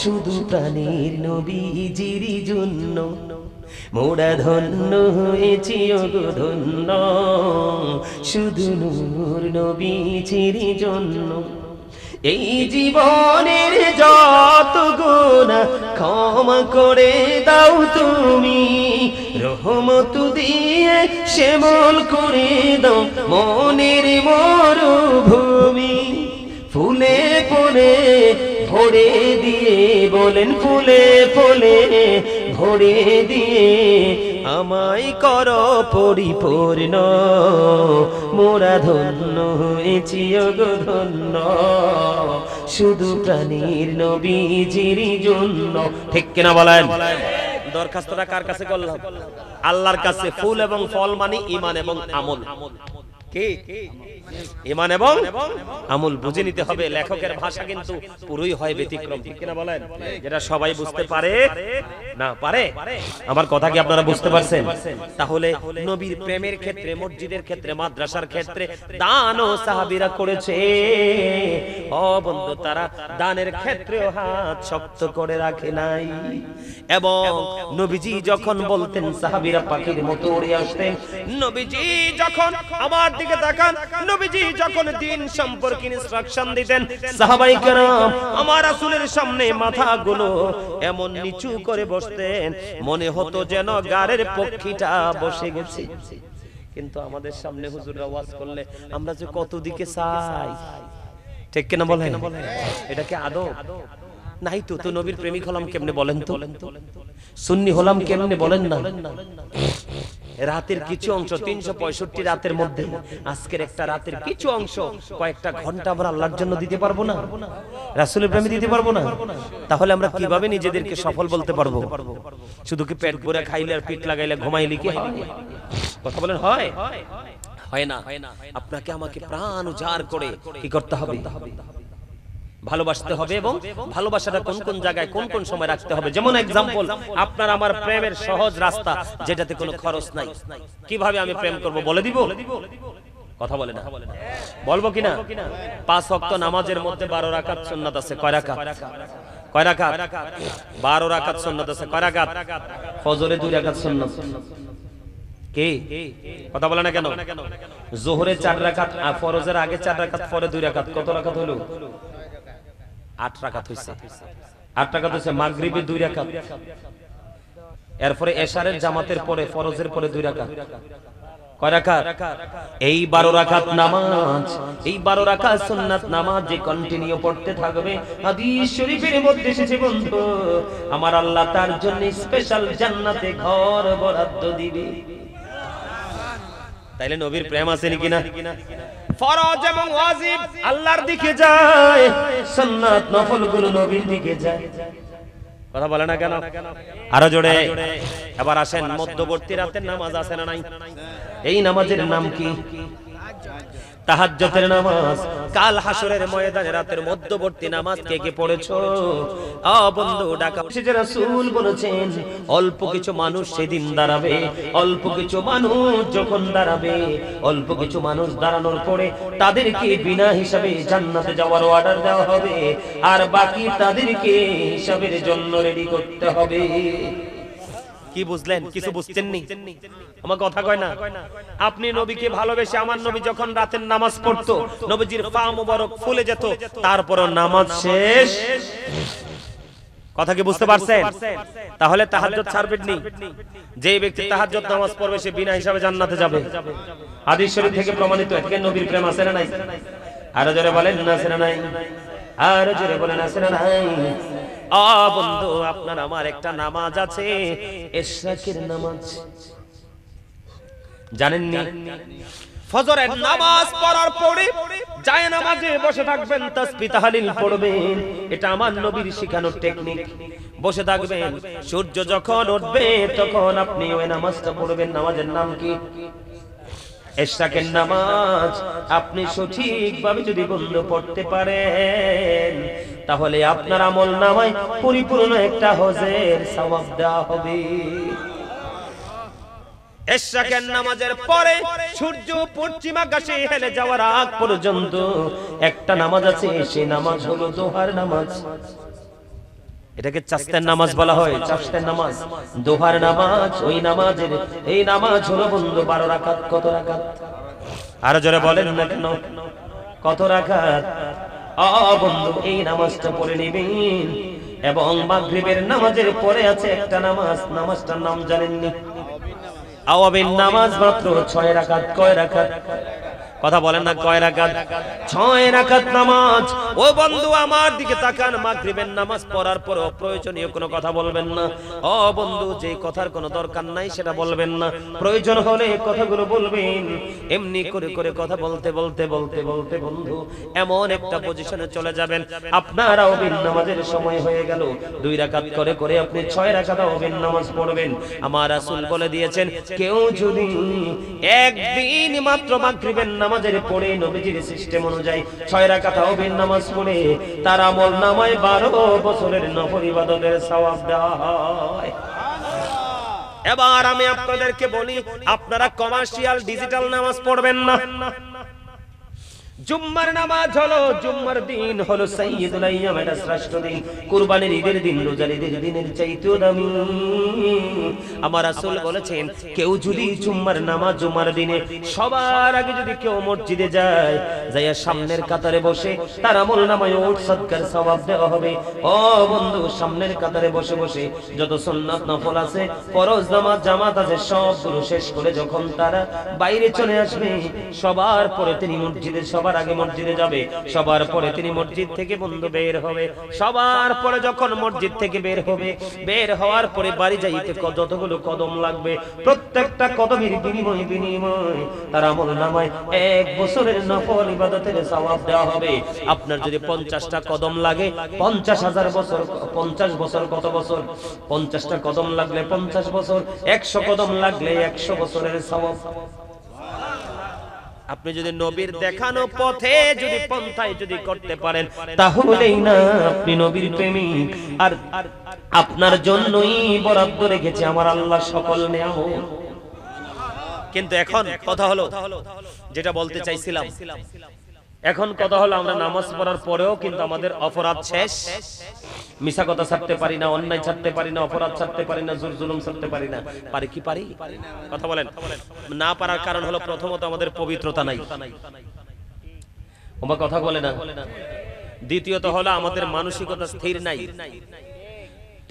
শুধু প্রাণের নবীজির জন্য, মোরা ধন্য হয়েছি ওগো ধন্য, শুধু নূর নবীজির জন্য। এই জীবনের যত গুনাহ ক্ষমা করে দাও তুমি, রহমত দিয়ে শ্যামল করে দাও মনের মরুভূমি। ফুলে ফুলে ভরে দিয়ে বলেন, ফুলে ফুলে ভরে দিয়ে আমায় করো পরিপূর্ণ, মোরা ধন্য হয়েছি ওগো ধন্য, শুধু প্রাণীর নবীজির জন্য। ঠিক কিনা বলেন? দরখাস্তটা কার কাছে করলাম? আল্লাহর কাছে। ফুল এবং ফল মানে ঈমান এবং আমল। কি? ঈমান এবং আমল বুঝে নিতে হবে। লেখকের ভাষা কিন্তু পুরোই হয় ব্যতিক্রম। ঠিক কিনা বলেন? যেটা সবাই বুঝতে পারে না। পারে? আমার কথা কি আপনারা বুঝতে পারছেন? তাহলে নবীর প্রেমের ক্ষেত্রে, মসজিদের ক্ষেত্রে, মাদ্রাসার ক্ষেত্রে দানও সাহাবীরা করেছে। ও বন্ধু, তারা দানের ক্ষেত্রেও হাত শক্ত করে রাখে নাই। এবং নবীজি যখন বলতেন সাহাবীরা পাখির মতো উড়ে আসতেন। নবীজি যখন আমার দিকে তাকান, নবীজি যখন দ্বীন সম্পর্কে ইনস্ট্রাকশন দিতেন, সাহাবায়ে কেরাম আমার রাসূলের সামনে মাথাগুলো এমন নিচু করে বসতেন, মনে হতো যেন গাড়ের পক্ষীটা বসে গেছে। কিন্তু আমাদের সামনে হুজুররা ওয়াজ করলে আমরা যে কত দিকে চাই। ঠিক কিনা বলেন? এটা কি আদব? নাই তো। তো নবীর প্রেমিক হলাম কেমনে বলেন তো? সুন্নি হলাম কেমনে বলেন না? রাতের কিছু অংশ, 365 রাতের মধ্যে আজকের একটা রাতের কিছু অংশ, কয়েকটা ঘন্টা আমরা আল্লাহর জন্য দিতে পারবো না? রাসূলের প্রেমে দিতে পারবো না? তাহলে আমরা কিভাবে নিজেদেরকে সফল বলতে পারবো? শুধু কি পেট ভরে খাইলে আর পিঠ লাগাইলে ঘুমাইলে কি হয়? কথা বলেন, হয়? হয় না। আপনাকে আমাকে প্রাণ উজাড় করে কি করতে হবে? ভালোবাসতে হবে। এবং ভালোবাসাটা কোন কোন জায়গায়, কোন কোন সময় রাখতে হবে। যেমন এক্সাম্পল, আপনার আমার প্রেমের সহজ রাস্তা, যেটাতে কোনো খরচ নাই। কিভাবে আমি প্রেম করব বলে দিব? কথা বলে না? বলবো কিনা? 5 ওয়াক্ত নামাজের মধ্যে 12 রাকাত সুন্নাত আছে। কয় রাকাত? কয় রাকাত? 12 রাকাত সুন্নাত আছে। কয় রাকাত? ফজরে 2 রাকাত সুন্নাত। কি কথা বলে না কেন? যোহরে 4 রাকাত, ফরজের আগে 4 রাকাত, পরে 2 রাকাত। কত রাকাত হলো? 8 রাকাত হইছে। 8 রাকাত হইছে। মাগরিবে 2 রাকাত, এরপরে এশারের জামাতের পরে, ফরজের পরে 2 রাকাত। কয় রাকাত? এই 12 রাকাত নামাজ, এই 12 রাকাত সুন্নাত নামাজ যে কন্টিনিউ পড়তে থাকবে, হাদিস শরীফের মধ্যে এসেছে বন্ধু, আমার আল্লাহ তার জন্য স্পেশাল জান্নাতে ঘর বরাদ্দ দিবে। তাইলে নবীর প্রেম আছে নাকি না? ফরজ এবং ওয়াজিব আল্লাহর দিকে যায়, সুন্নাত নফলগুলো নবীর দিকে যায়। কথা বলে না কেন? আরো জোরে। এবার আসেন, মধ্যবর্তী রাতের নামাজ আছে না নাই? এই নামাজের নাম কি? তাহাজ্জুদের নামাজ। কাল হাসরের ময়দানে রাতের মধ্যবর্তী নামাজ কে কে পড়েছো? ও বন্ধু, ঢাকা যে রাসূল বলেছেন অল্প কিছু মানুষ সেদিন দাঁড়াবে। অল্প কিছু মানুষ যখন দাঁড়াবে, অল্প কিছু মানুষ দাঁড়ানোর পরে তাদেরকে বিনা হিসাবে জান্নাতে যাওয়ার অর্ডার দেওয়া হবে, আর বাকি তাদেরকে হিসাবের জন্য রেডি করতে হবে। কি বুঝলেন? কিছু বুঝছেন নি? আমার কথা কয় না? আপনি নবীকে ভালোবেসে, আমার নবী যখন রাতের নামাজ পড়তো, নবীজির পা মোবারক ফুলে যেত, তারপরও নামাজ শেষ। কথা কি বুঝতে পারছেন? তাহলে তাহাজ্জুদ ছাড়বেন নি? যে ব্যক্তি তাহাজ্জুদ নামাজ পড়বে সে বিনা হিসাবে জান্নাতে যাবে। হাদিস শরীফ থেকে প্রমাণিত। এতে নবীর প্রেম আছে না নাই? আরো জোরে বলেন, না আছে না নাই? আরো জোরে বলেন, আছে না নাই? ও বন্ধু, আপনার আমার একটা নামাজ আছে, ইশরাকের নামাজ। জানেন নি? ফজরের নামাজ পড়ার পরে যায় নামাজে বসে থাকবেন, তাসবিহ তাহলিল পড়বেন। এটা আমার নবীর শেখানো টেকনিক। বসে থাকবেন, সূর্য যখন উঠবে তখন আপনি ওই নামাজটা পড়বেন। নামাজের নাম কি? ইশরাকের নামাজ। আপনি সঠিকভাবে যদি বন্ধু পড়তে পারেন, তাহলে আপনার আমল নামায় পরিপূর্ণ একটা হজের সওয়াব দেওয়া হবে। ইশরাকের নামাজের পরে সূর্য পশ্চিম আকাশে হেলে যাওয়ার আগ পর্যন্ত একটা নামাজ আছে, সেই নামাজ হলো দোহার নামাজ। এটাকে চাস্তের নামাজ বলা হয়। চাস্তের নামাজ, দোহার নামাজ, ওই নামাজের এই নামাজ হলো বন্ধু 12 রাকাত। কত রাকাত? আর জোরে বলেন না কেন? কত রাকাত? বন্ধু এই নামাজটা পড়ে নিবেন। এবং মাগরিবের নামাজের পরে আছে একটা নামাজ, নামাজটার নাম জানেননি? আওয়াবিন নামাজ, মাত্র 6 রাকাত। কয় রাকাত? কথা বলেন না, কয় রাকাত? 6 রাকাত নামাজ। ও বন্ধু আমার দিকে তাকান, মাগরিবের নামাজ পড়ার পর অপ্রয়োজনীয় কোনো কথা বলবেন না। ও বন্ধু, যে কথার কোনো দরকার নাই সেটা বলবেন না, প্রয়োজন হলে কথাগুলো বলবেন। এমনি করে করে কথা বলতে বলতে বলতে বলতে বন্ধু এমন একটা পজিশনে চলে যাবেন, আপনার আওয়াবিন নামাজের সময় হয়ে গেল। 2 রাকাত করে করে আপনি 6 রাকাত আওয়াবিন নামাজ পড়বেন। আমার রাসূল বলে দিয়েছেন, কেউ যদি একদিন মাত্র মাগরিবের নামাজের পড়ে নবীজির সিস্টেম অনুযায়ী 6 রাকাত আওয়াবিন নামাজ পড়ে, তার আমল নামায় 12 বছরের নফল ইবাদতের সওয়াব দেওয়া হয়। এবার আমি আপনাদেরকে বলি, আপনারা কমার্শিয়াল ডিজিটাল নামাজ পড়বেন না। জুম্মার নামাজ হলো, জুম্মার দিন হলো সাইয়্যিদুল আইয়াম, এটা শ্রেষ্ঠ দিন। কুরবানির ঈদের দিন, রোজার ঈদের দিনের চাইতেও দামি। আমার রাসূল বলেছেন, কেউ যদি জুম্মার নামাজ জুম্মার দিনে সবার আগে যদি কেউ মসজিদে যায়, যাইয়া সামনের কাতারে বসে তার আমল নামায় ওট সদকার সওয়াব দেওয়া হবে। ও বন্ধু, সামনের কাতারে বসে বসে যত সুন্নাত নফল আছে, ফরজ নামাজ জামাত আছে, সবগুলো শেষ করে যখন তারা বাইরে চলে আসবে, সবার পরে তিনি মসজিদের সবার আগে মসজিদে যাবে, সবার পরে তিনি মসজিদ থেকে বন্ধু বের হবে। সবার পরে যখন মসজিদ থেকে বের হবে, বের হওয়ার পরে বাড়ি যাইতে যতগুলো কদম লাগবে, প্রত্যেকটা কদমের বিনিময় তার আমল নামায় 1 বছরের নফল ইবাদতের সওয়াব দেওয়া হবে। আপনার যদি 50টা কদম লাগে, 50,000 বছর, 50 বছর কত বছর? 50টা কদম লাগলে 50 বছর, 100 কদম লাগলে 100 বছরের সওয়াব। আপনি যদি নবীর দেখানো পথে যদি পন্থায় যদি করতে পারেন, তাহলেই না আপনি নবীর প্রেমিক। আর আপনার জন্যই বরাদ্দ রেখেছে আমার আল্লাহ সকল নিয়ামত। কিন্তু এখন কথা হলো, যেটা বলতে চাইছিলাম, এখন কথা হলো, আমরা নামাজ পড়ার পরেও কিন্তু আমাদের অপরাধ শেষ। মিছা কথা ছাড়তে পারি না, অন্যায় ছাড়তে পারি না, অপরাধ ছাড়তে পারি না, জুর জুলুম ছাড়তে পারি না। পারি কি পারি? কথা বলেন। না পারার কারণ হলো, প্রথমত আমাদের পবিত্রতা নাই। ওমা কথা বলে না। দ্বিতীয়ত হলো আমাদের মানসিকতা স্থির নাই।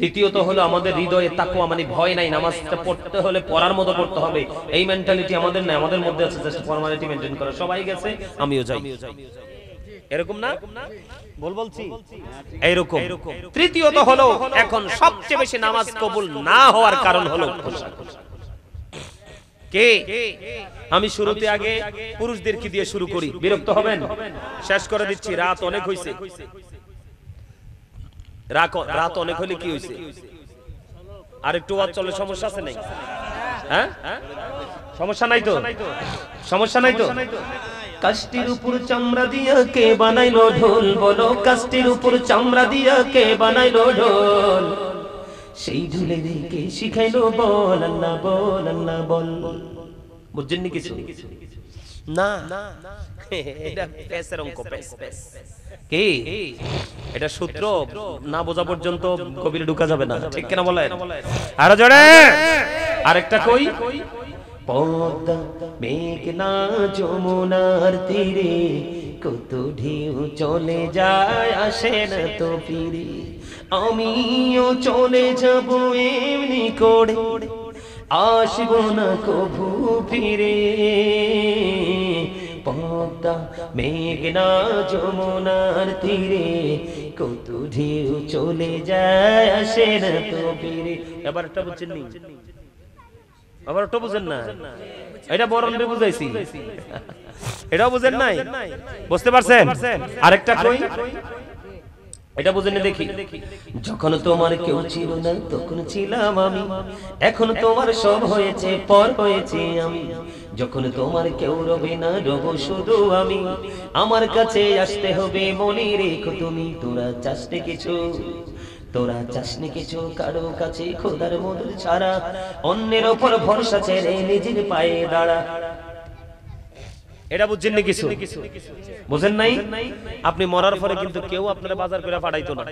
তৃতীয়ত হলো আমাদের হৃদয়ে তাকওয়া মানে ভয় নাই। নামাজটা পড়তে হলে পড়ার মতো পড়তে হবে, এই মেন্টালিটি আমাদের নাই। আমাদের মধ্যে আছে জাস্ট ফর্মালিটি মেইনটেইন করা। সবাই গেছে, আমিও যাই, এরকম না? বলছি এইরকম। তৃতীয়ত হলো, এখন সবচেয়ে বেশি নামাজ কবুল না হওয়ার কারণ হলো কে? আমি শুরুতে আগে পুরুষদেরকে দিয়ে শুরু করি, বিরক্ত হবেন? শেষ করে দিচ্ছি, রাত অনেক হইছে। রাত অনেক হলে কি হইছে? আর একটু ওয়াজ চলে, সমস্যা আছে নাই? হ্যাঁ, সমস্যা নাই তো? সমস্যা নাই তো? কাষ্টির উপর চামড়া দিয়া কে বানাইলো ঢোল? বলো, কাষ্টির উপর চামড়া দিয়া কে বানাইলো ঢোল? সেই ঢোলে কে শিখাইলো বল আল্লাহ, বল আল্লাহ, বল। বুঝছেন নি কিছু? না, এটা পেসের অঙ্ক, পেস পেস। কি এটা সূত্র না বোঝা পর্যন্ত কবিরে ঢুকা যাবে না, ঠিক কিনা বলেন? আরো জোরে আরেকটা কই। পদ্মা মেঘনা যমুনার তীরে কত ঢেউ চলে যায়, আসে না তো ফিরে। আমিও চলে যাব এমনি করে, আসবো না কভু ফিরে। পদ্মা মেঘনা যমুনার তীরে কত ঢেউ চলে যায়, আসে না তো ফিরে। এবার একটা বুঝছেন নি? আবার ওটা বুঝেন না? এটা বরণে বুঝাইছি, এটাও বুঝেন নাই? বুঝতে পারছেন? আরেকটা কই, এটা বুঝেন দেখি। যখন তোমার কেউ ছিল না তখন ছিলাম আমি, এখন তোমার সব হয়েছে, পর হয়েছে আমি। যখন তোমার কেউ রবে না, রব শুধু আমি। আমার কাছে আসতে হবে, মনে রেখো তুমি। তোরা চাসনি কিছু, তোরা চাসনি কিছু কারো কাছে, খোদার মধুর ছাড়া। অন্যের ওপর ভরসা ছেড়ে নিজের পায়ে দাঁড়া। এটা বুঝছেন না কিছু বুঝেন নাই আপনি মরার পরে কিন্তু কেউ আপনার বাজার করে পাঠাইতো না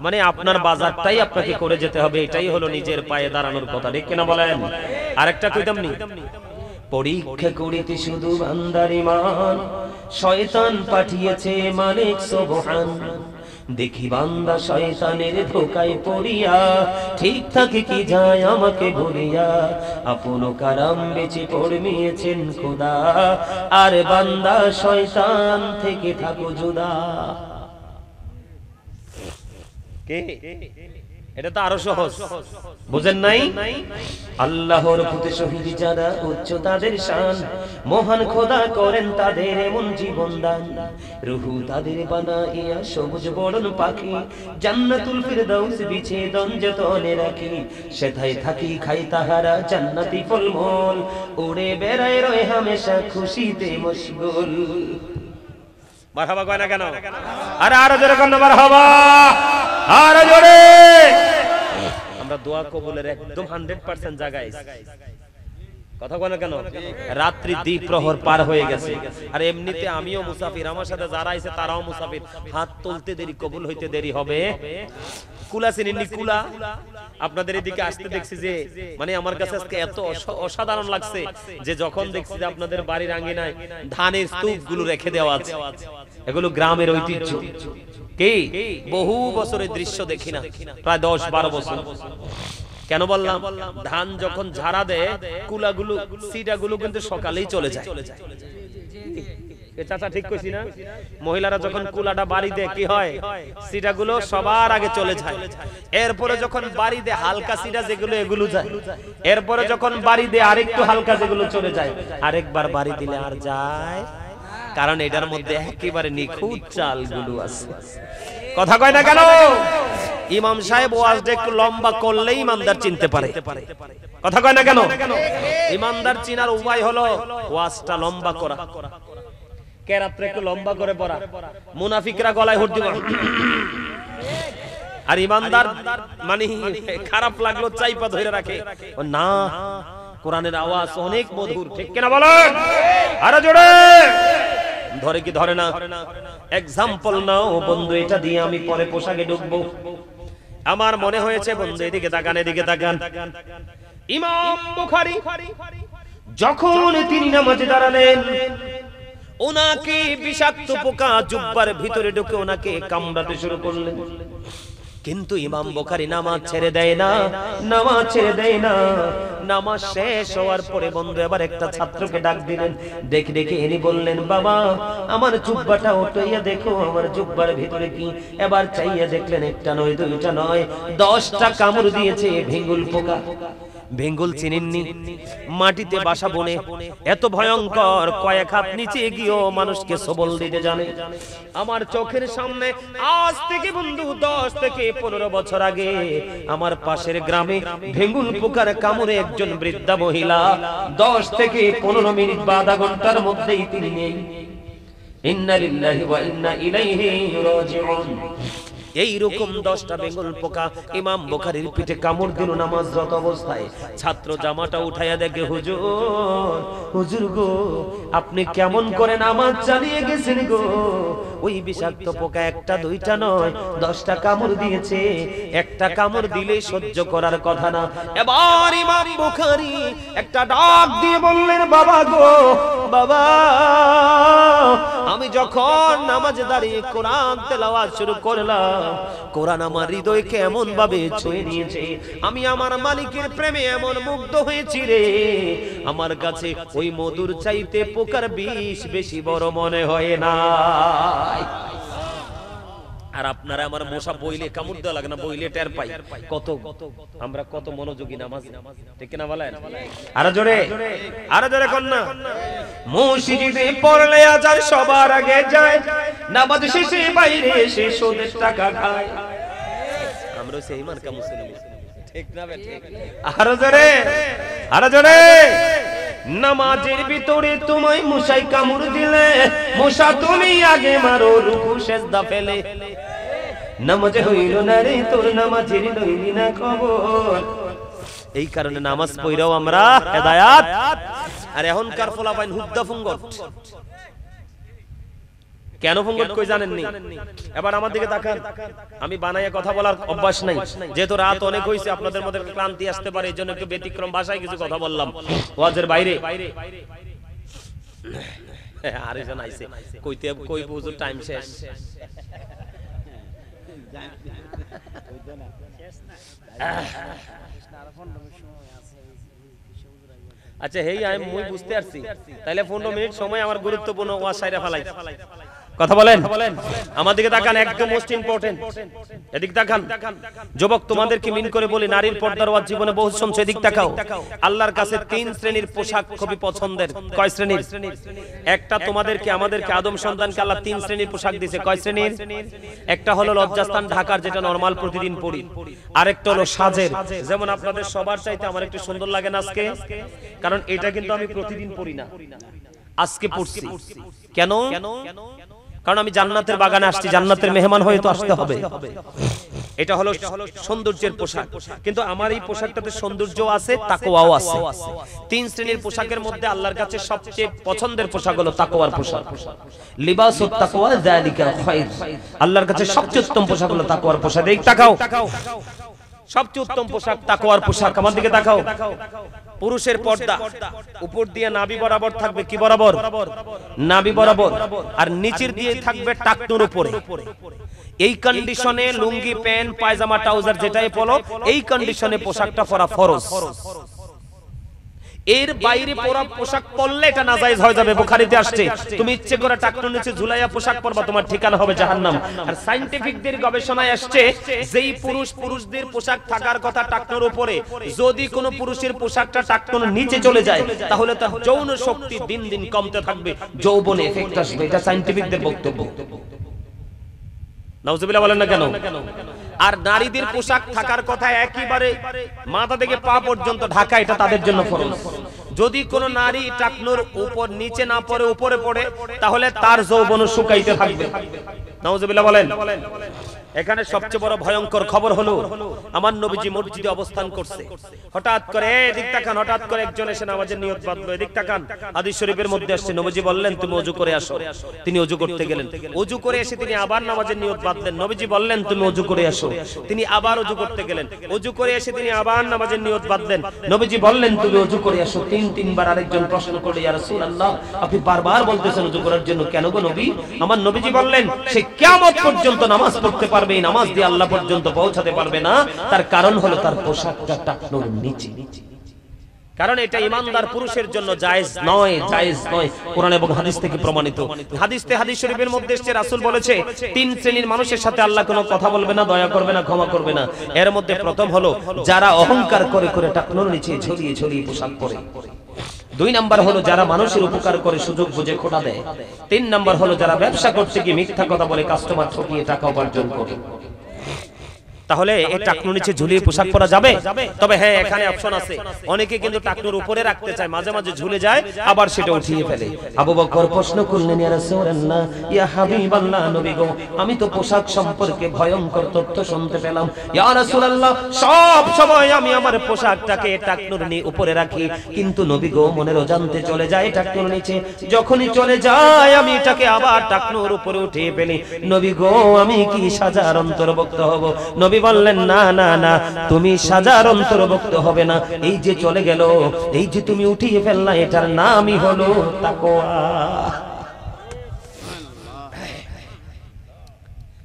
মানে আপনার বাজারটাই আপনাকে করে যেতে হবে এটাই হলো নিজের পায়ে দাঁড়ানোর কথা ঠিক কিনা বলেন আরেকটা কইতাম নি পরীক্ষা করিতে শুধু বান্দার ঈমান শয়তান পাঠিয়েছে মালিক সুবহান দেখি বান্দা শয়তানের ধোকায় পড়িয়া ঠিক থাকে কি যায় আমাকে ভুলিয়া আপন কারাম বেঁচে পড়মিয়েছেন খোদা আর বান্দা শয়তান থেকে থাকো জুদা কে এটা তো আরো সহজ বুঝেন নাই আল্লাহর প্রতি শহীদ যারা উচ্চ তাদের শান মহান খোদা করেন তাদের এমন জীবন দান রূহ তাদের বানাইয়া সবুজ বরণ পাখি জান্নাতুল ফিরদাউস বিছে দন যতনে রাখি সেথায় থাকি খাই তাহারা জান্নাতি ফলমূল উড়ে বেড়ায় রয় হামেশা খুশিতে মশগুল মারহাবা কয় না কেন আরে আরো জোরে কোন মারহাবা আরো জোরে আমরা দোয়া কবুলের একদম 100% জায়গায় কথা বলেন কেন রাত্রি দ্বীপ প্রহর পার হয়ে গেছে আর এমনিতে আমিও মুসাফির আমার সাথে যারা আছে তারাও মুসাফির হাত তুলতে দেরি কবুল হইতে দেরি হবে কুলা চিনেননি কুলা আপনাদের এদিকে আসতে দেখছি যে মানে আমার কাছে আজকে এত অসাধারণ লাগছে যে যখন দেখছি যে আপনাদের বাড়ির আঙ্গিনায় ধানের স্তূপগুলো রেখে দেওয়া আছে এগুলো গ্রামের ঐতিহ্য কি বহু বছরের দৃশ্য দেখি না প্রায় 10-12 বছর কেন বললাম ধান যখন ঝাড়া দেয় কুলাগুলো সিডাগুলো কিন্তু সকালেই চলে যায় চাচা ঠিক কইছি না মহিলারা যখন কুলাটা বাড়ি দেয় কি হয় সিডাগুলো সবার আগে চলে যায় এরপরে যখন বাড়ি দেয় হালকা সিডা যেগুলো এগুলো যায় এরপরে যখন বাড়ি দেয় আরেকটু হালকা যেগুলো চলে যায় আরেকবার বাড়ি দিলে আর যায় কারণ এটার মধ্যে একেবারে নিখুঁত চালগুলো আছে কথা কয় না কেন ইমাম সাহেব ওয়াজটা একটু লম্বা করলেই ইমানদার চিনতে পারে কথা কয় না কেন ইমানদার চিনার উপায় হলো ওয়াজটা লম্বা করা কেরাতটা একটু লম্বা করে পড়া মুনাফিকরা গলায় হুট দিব আর ইমানদার মানে খারাপ লাগলো চাইপা ধরে রাখে না কোরআনের আওয়াজ অনেক মধুর ঠিক কিনা বলেন আরো জোরে ধরে কি ধরে না এক্সাম্পল নাও বন্ধু এটা দিয়ে আমি পরে পোশাকে ঢুকবো আমার মনে হয়েছে বন্ধু এদিকে তাকান এদিকে তাকান ইমাম বুখারী যখন তিনি নামাজে দাঁড়ালেন ওনাকে বিষাক্ত পোকা জুব্বার ভিতরে ঢুকে ওনাকে কামড়াতে শুরু করলেন কিন্তু ইমাম বুখারী নামাজ ছেড়ে দেয় না নামাজ শেষ হওয়ার পরে বন্ধু এবার একটা ছাত্রকে ডাক দিলেন দেখে ইনি বললেন বাবা আমার জুব্বাটা উঠাইয়া দেখো আমার জুব্বার ভিতরে কি এবার চাইয়া দেখলেন একটা নয় দুইটা নয় 10টা কামড় দিয়েছে ভেঙ্গুল পোকা ভেঙ্গুল চিনেননি মাটিতে বাসা বনে এত ভয়ঙ্কর কয়েক হাত নিচে গিয়েও মানুষকে সবল দিতে জানে আমার চোখের সামনে আজ থেকে বন্ধু 10 থেকে 15 বছর আগে আমার পাশের গ্রামে ভেঙ্গুল পোকার কামড়ে একজন বৃদ্ধা মহিলা 10 থেকে 15 মিনিট বা আধা ঘন্টার মধ্যেই তিনি নেই ইন্না লিল্লাহি ওয়া ইন্না ইলাইহি রাজিউন এইরকম 10টা বেঙ্গল পোকা ইমাম বুখারীর পিঠে কামড় দিল নামাজরত অবস্থায় ছাত্র জামাটা উঠাইয়া দেখে হুজুর গো আপনি কেমন করে নামাজ চালিয়ে গেছেন গো ওই বিষাক্ত পোকা একটা দুইটা নয় 10টা কামড় দিয়েছে একটা কামড় দিলেই সহ্য করার কথা না এবার ইমাম বুখারী একটা ডাক দিয়ে বললেন বাবা গো বাবা আমি যখন নামাজে দাঁড়িয়ে কোরআন তেলাওয়াত শুরু করলাম কোরআন আমার হৃদয়কে এমন ভাবে ছুঁয়ে নিয়েছে আমি আমার মালিকের প্রেমে এমন মুগ্ধ হয়েছি রে আমার কাছে ওই মধুর চাইতে পোকার বিষ বেশি বড় মনে হয় না আর আপনারা আমার মশা বইলে কামড় দেওয়া লাগে না বইলে টের পাই কত আমরা কত মনোযোগী নামাজ ঠিক না বলেন আরো জোরে কোন না মসজিদে পড়লে আজান সবার আগে যায় নামাজ শেষে বাইরে এসে সুদের টাকা খায় আমরা সেই মার্কা মুসলিম ঠিক না বে ঠিক আরো জোরে নামাজের ভিতরে তোমায় মশাই কামড় দিলে মশা তুমি আগে মারো রুকু সিজদা ফেলে নামাজে হইল না রে তোর নামাজের লইলি না খবর এই কারণে নামাজ পড়াও আমরা হেদায়েত আর এখনকার ফলাফল হুদ্দা ফুঙ্গট কেন ফোন কই জানেননি? এবার আমার দিকে তাকান, আমি বানাইয়া কথা বলার অভ্যাস নাই, যেহেতু রাত অনেক হয়েছে, আপনাদের মধ্যে ক্লান্তি আসতে পারে, এই জন্য একটু ব্যতিক্রম ভাষায় কিছু কথা বললাম ওয়াজের বাইরে। আরেকজন আইছে কইতে কই বুঝু টাইম শেষ। আচ্ছা হেই আমি মুই বুঝতে পারছি, তাইলে 15 মিনিট সময় আমার গুরুত্বপূর্ণ ওয়াজ সাইরা ফেলাই। কথা বলেন, আমার দিকে তাকান, একদম মোস্ট ইম্পর্টেন্ট। এদিক তাকান যুবক, তোমাদেরকে মিন করে বলি, নারীর পর্দার ওয়াজ জীবনে বহু শুনছো, এদিক তাকাও। আল্লাহর কাছে 3 শ্রেণীর পোশাক খুবই পছন্দের। কয় শ্রেণীর? একটা তোমাদেরকে আমাদেরকে আদম সন্তানকে আল্লাহ 3 শ্রেণীর পোশাক দিয়েছে। কয় শ্রেণীর? একটা হলো লজ্জাস্থান ঢাকার, যেটা নরমাল প্রতিদিন পরি। আরেকটা হলো সাজের, যেমন আপনাদের সবার চাইতে আমার একটু সুন্দর লাগে না আজকে, কারণ এটা কিন্তু আমি প্রতিদিন পরি না, আজকে পড়ছি। কেন? কারণ আমি জান্নাতের বাগানে আসছি, জান্নাতের মেহমান হয়ে তো আসতে হবে। এটা হলো সৌন্দর্যের পোশাক, কিন্তু আমার এই পোশাকটাতে সৌন্দর্য আছে, তাকওয়াও আছে। 3 শ্রেণীর পোশাকের মধ্যে আল্লাহর কাছে সবচেয়ে পছন্দের পোশাক হলো তাকওয়ার পোশাক। লিবাসুত তাকওয়া যালিকা খায়র, আল্লাহর কাছে সবচেয়ে উত্তম পোশাক হলো তাকওয়ার পোশাক। এই তাকাও, সবচেয়ে উত্তম পোশাক তাকওয়ার পোশাক। আমার দিকে তাকাও। পুরুষের পর্দা উপর দিয়ে নাভি বরাবর থাকবে, কি বরাবর? নাভি বরাবর, আর নিচের দিয়ে থাকবে টাকনুর উপরে। এই কন্ডিশনে লুঙ্গি, প্যান্ট, পায়জামা, ট্রাউজার যেটাই পরো, এই কন্ডিশনে পোশাকটা পরা ফরজ। এর বাইরে পরা পোশাক পরলে এটা নাজায়েজ হয়ে যাবে। বুখারীতে আসছে, তুমি ইচ্ছে করে টাকনুর নিচে ঝুলাইয়া পোশাক পরবা, তোমার ঠিকানা হবে জাহান্নাম। আর সায়েন্টিফিকদের গবেষণায় আসছে, যেই পুরুষদের পোশাক থাকার কথা টাকনুর উপরে, যদি কোনো পুরুষের পোশাকটা টাকনুর নিচে চলে যায়, তাহলে তার যৌন শক্তি দিন দিন কমতে থাকবে, যৌবনে এফেক্ট আসবে। এটা সায়েন্টিফিকদের বক্তব্য। নাউজুবিল্লাহ বলেন না কেন? আর নারীদের পোশাক থাকার কথা একেবারে মাথা থেকে পা পর্যন্ত ঢাকা, এটা তাদের জন্য ফরজ। যদি কোন নারী টাকনুর উপর নিচে না পড়ে, উপরে পড়ে, তাহলে তার যৌবন শুকাইতে থাকবে। নাউজুবিল্লাহ বলেন। এখানে সবচেয়ে বড় ভয়ঙ্কর খবর হলো, আমার নবীজি মসজিদে অবস্থান করছে, হঠাৎ করে এদিক তাকান, হঠাৎ করে একজন এসে নামাজের নিয়ত বাঁধলো। এদিক তাকান, হাদিস শরীফের মধ্যে আসছে, নবীজি বললেন তুমি ওযু করে আসো। তিনি ওযু করতে গেলেন, ওযু করে এসে তিনি আবার নামাজের নিয়ত বাঁধলেন। নবীজি বললেন তুমি ওযু করে আসো। তিনি আবার ওযু করতে গেলেন, ওযু করে এসে তিনি আবার নামাজের নিয়ত বাঁধলেন। নবীজি বললেন তুমি ওযু করে আসো। 3বার আরেকজন প্রশ্ন করলো, ইয়া রাসূলুল্লাহ, আপনি বারবার বলতেছেন ওযু করার জন্য, কেন গো নবী? আমার নবীজি বললেন, সে কিয়ামত পর্যন্ত নামাজ পড়তে পারবে, এই নামাজ দিয়ে আল্লাহ পর্যন্ত পৌঁছাতে পারবে না। তার কারণ হলো তার পোশাকটা টাকনুর নিচে। কারণ এটা ইমানদার পুরুষের জন্য জায়েজ নয়, জায়েজ নয়। কোরআন এবং হাদিস থেকে প্রমাণিত। হাদিস শরীফের মধ্যে এসেছে, রাসূল বলেছে 3 শ্রেণীর মানুষের সাথে আল্লাহ কোনো কথা বলবে না, দয়া করবে না, ক্ষমা করবে না। এর মধ্যে প্রথম হলো যারা অহংকার করে করে টাকনুর নিচে ঝুলিয়ে ঝুলিয়ে পোশাক পরে। 2 নাম্বার হলো যারা মানুষের উপকার করে সুযোগ বুঝে খোটা দেয়। 3 নাম্বার হলো যারা ব্যবসা করতে গিয়ে মিথ্যা কথা বলে কাস্টমার ঠকিয়ে টাকা উপার্জন করে। তাহলে এই টাকনুর নিচে ঝুলিয়ে পোশাক পরা যাবে? তবে হ্যাঁ, এখানে অপশন আছে। অনেকে কিন্তু টাকনুর উপরে রাখতে চায়, মাঝে মাঝে ঝুলে যায়, আবার সেটা উঠিয়ে ফেলে। আবু বকর প্রশ্ন করলেন, ইয়া রাসূলুল্লাহ, ইয়া হাবিবাল্লাহ, নবী গো, আমি তো পোশাক সম্পর্কে ভয়ঙ্কর তথ্য শুনতে পেলাম। ইয়া রাসূলুল্লাহ, সব সময় আমি আমার পোশাকটাকে টাকনুর উপরে রাখি, কিন্তু নবী গো, মনের অজান্তে চলে যায় টাকনুর নিচে। যখনই চলে যায় আমি এটাকে আবার টাকনুর উপরে উঠিয়ে ফেলি। নবী গো, আমি কি সাজার অন্তর্ভুক্ত হব? নবী বললেন, না না না, তুমি সাজার অন্তর্ভুক্ত হবে না। এই যে চলে গেল, এই যে তুমি উঠিয়ে ফেললা, এটার নামই হলো তাকওয়া।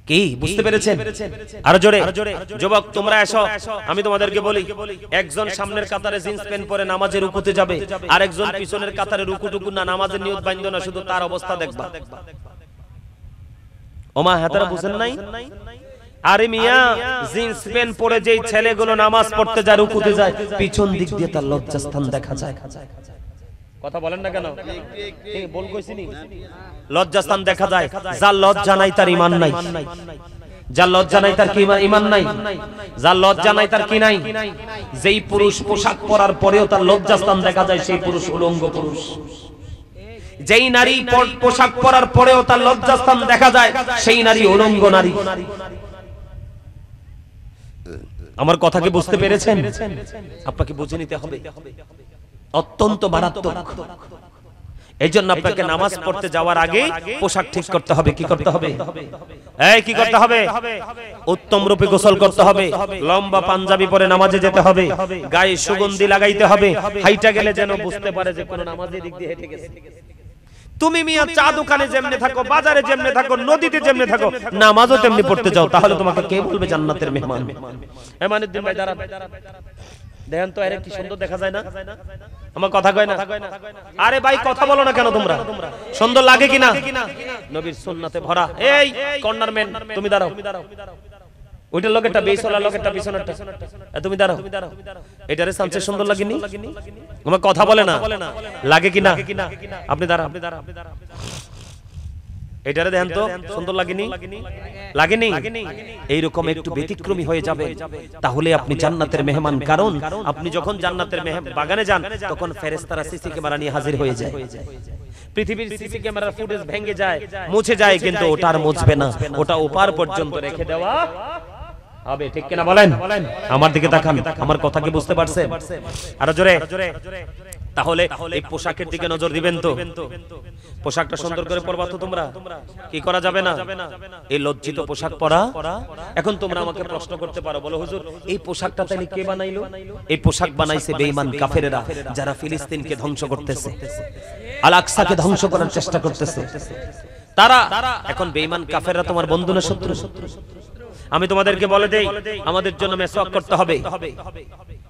কি বুঝতে পেরেছেন? আরো জোরে। যুবক তোমরা এসো, আমি তোমাদেরকে বলি, একজন সামনের কাতারে জিন্স প্যান্ট পরে নামাজে রুকুতে যাবে, আর একজন পিছনের কাতারে রুকুটুকু না, নামাজের নিয়ত বাঁধলো না, শুধু তার অবস্থা দেখবা। ওমা হাতারা বুঝেন নাই? আরে মিয়া, জিন্স প্যান্ট পরে যেই ছেলেগুলো নামাজ পড়তে যায়, রুকুতে যায়, পিছন দিক দিয়ে তার লজ্জাস্থান দেখা যায়। কথা বলেন না কেন? বল কইছিনি, লজ্জাস্থান দেখা যায়। যার লজ্জা নাই তার ঈমান নাই, যার লজ্জা নাই তার কি ঈমান নাই, যার লজ্জা নাই তার কি নাই। যেই পুরুষ পোশাক পরার পরেও তার লজ্জাস্থান দেখা যায়, সেই পুরুষ উলঙ্গ পুরুষ। যেই নারী পোশাক পরার পরেও তার লজ্জাস্থান দেখা যায়, সেই নারী উলঙ্গ নারী। আমার কথা কি বুঝতে পেরেছেন? আপনাকে বুঝে নিতে হবে, অত্যন্ত মারাত্মক। এই জন্য আপনাকে নামাজ পড়তে যাওয়ার আগে পোশাক ঠিক করতে হবে। কি করতে হবে? এই কি করতে হবে? উত্তম রূপে গোসল করতে হবে, লম্বা পাঞ্জাবি পরে নামাজে যেতে হবে, গায়ে সুগন্ধি লাগাইতে হবে, হাইটা গেলে যেন বুঝতে পারে যে কোন নামাজি দিক দিয়ে হেঁটে গেছে। তুমি মিয়া চা দোকানে যেমনে থাকো, বাজারে যেমনে থাকো, নদীতে যেমনে থাকো, নামাজও তেমনি পড়তে যাও, তাহলে তোমাকে কে বলবে জান্নাতের মেহমান? এমানুদ্দিন ভাই দাঁড়ান, দেখেন তো এর কি সুন্দর দেখা যায় না? আমার কথা কয় না? আরে ভাই কথা বলো না কেন তোমরা? সুন্দর লাগে কিনা? নবীর সুন্নাতে ভরা। এই কর্নার ম্যান তুমি দাঁড়াও, ওইটার লগেরটা বেইসলার লগেরটা পিছনেরটা তুমি দাঁড়াও। এটারে সানসে সুন্দর লাগেনি? আমার কথা বলে না, লাগে কিনা? আপনি দাঁড়াও, এটারে দেখেন তো সুন্দর লাগেনি? লাগেনি? এইরকম একটু ব্যতিক্রমী হয়ে যাবে, তাহলে আপনি জান্নাতের মেহমান। কারণ আপনি যখন জান্নাতের বাগানে যান তখন ফেরেশতারা সিসি ক্যামেরা নিয়ে হাজির হয়ে যায়। পৃথিবীর সিসি ক্যামেরার ফুটেজ ভেঙে যায়, মুছে যায়, কিন্তু ওটা আর মুছবে না, ওটা ওপার পর্যন্ত রেখে দেওয়া হবে। ঠিক কিনা বলেন? আমার দিকে তাকান, আমার কথা কি বুঝতে পারছেন? আরো জোরে। তাহলে এই পোশাকের দিকে নজর দিবেন তো? পোশাকটা সুন্দর করে পরবা তো তোমরা? কি করা যাবে না? এই লজ্জিত পোশাক পরা। এখন তোমরা আমাকে প্রশ্ন করতে পারো, বলো হুজুর এই পোশাকটা তাহলে কে বানাইলো? এই পোশাক বানাইছে বেঈমান কাফেরেরা, যারা ফিলিস্তিনকে ধ্বংস করতেছে, আল আকসাকে ধ্বংস করার চেষ্টা করতেছে। তারা এখন বেঈমান কাফেররা তোমার বন্ধু না শত্রু? আমি তোমাদেরকে বলে দেই, আমাদের জন্য মেসওয়াক করতে হবে,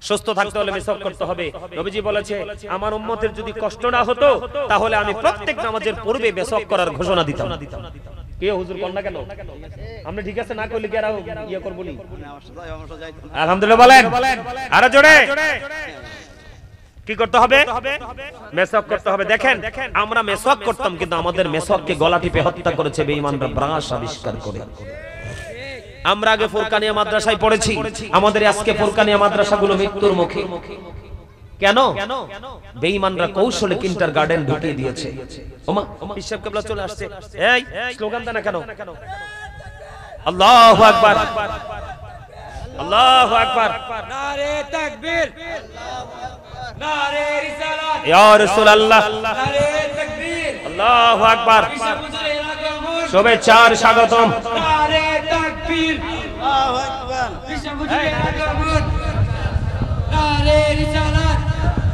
সুস্থ থাকতে হলে মেসওয়াক করতে হবে। নবীজি বলেছে আমার উম্মতের যদি কষ্ট না হতো তাহলে আমি প্রত্যেক নামাজের পূর্বে মেসওয়াক করার ঘোষণা দিতাম। কে হুজুর কোন না কেন? আপনি ঠিক আছে না কইলে কি আর ইয়া করব নি? আলহামদুলিল্লাহ বলেন, আরে জোরে। কি করতে হবে? মেসওয়াক করতে হবে। দেখেন আমরা মেসওয়াক করতাম, কিন্তু আমাদের মেসওয়াককে গলা টিপে হত্যা করেছে বেঈমানরা ব্রাশ আবিষ্কার করে। আমরা আগে ফুরকানিয়া মাদ্রাসায় পড়েছি, আমাদের আজকে ফুরকানিয়া মাদ্রাসাগুলো মৃত্যুর মুখে। কেন? বেঈমানরা কৌশলে কিন্ডারগার্টেন ঢুকিয়ে দিয়েছে। ওমা হিসাব কিবলা চলে আসছে। এই স্লোগান দেন না কেন? আল্লাহু আকবার, আল্লাহু আকবার, নারে তাকবীর, নারে রিসালাত, ইয়া রাসূলুল্লাহ, নারে তাকবীর, আল্লাহু আকবার। শুভেচ্ছা আর স্বাগতম। নারে তাকবীর,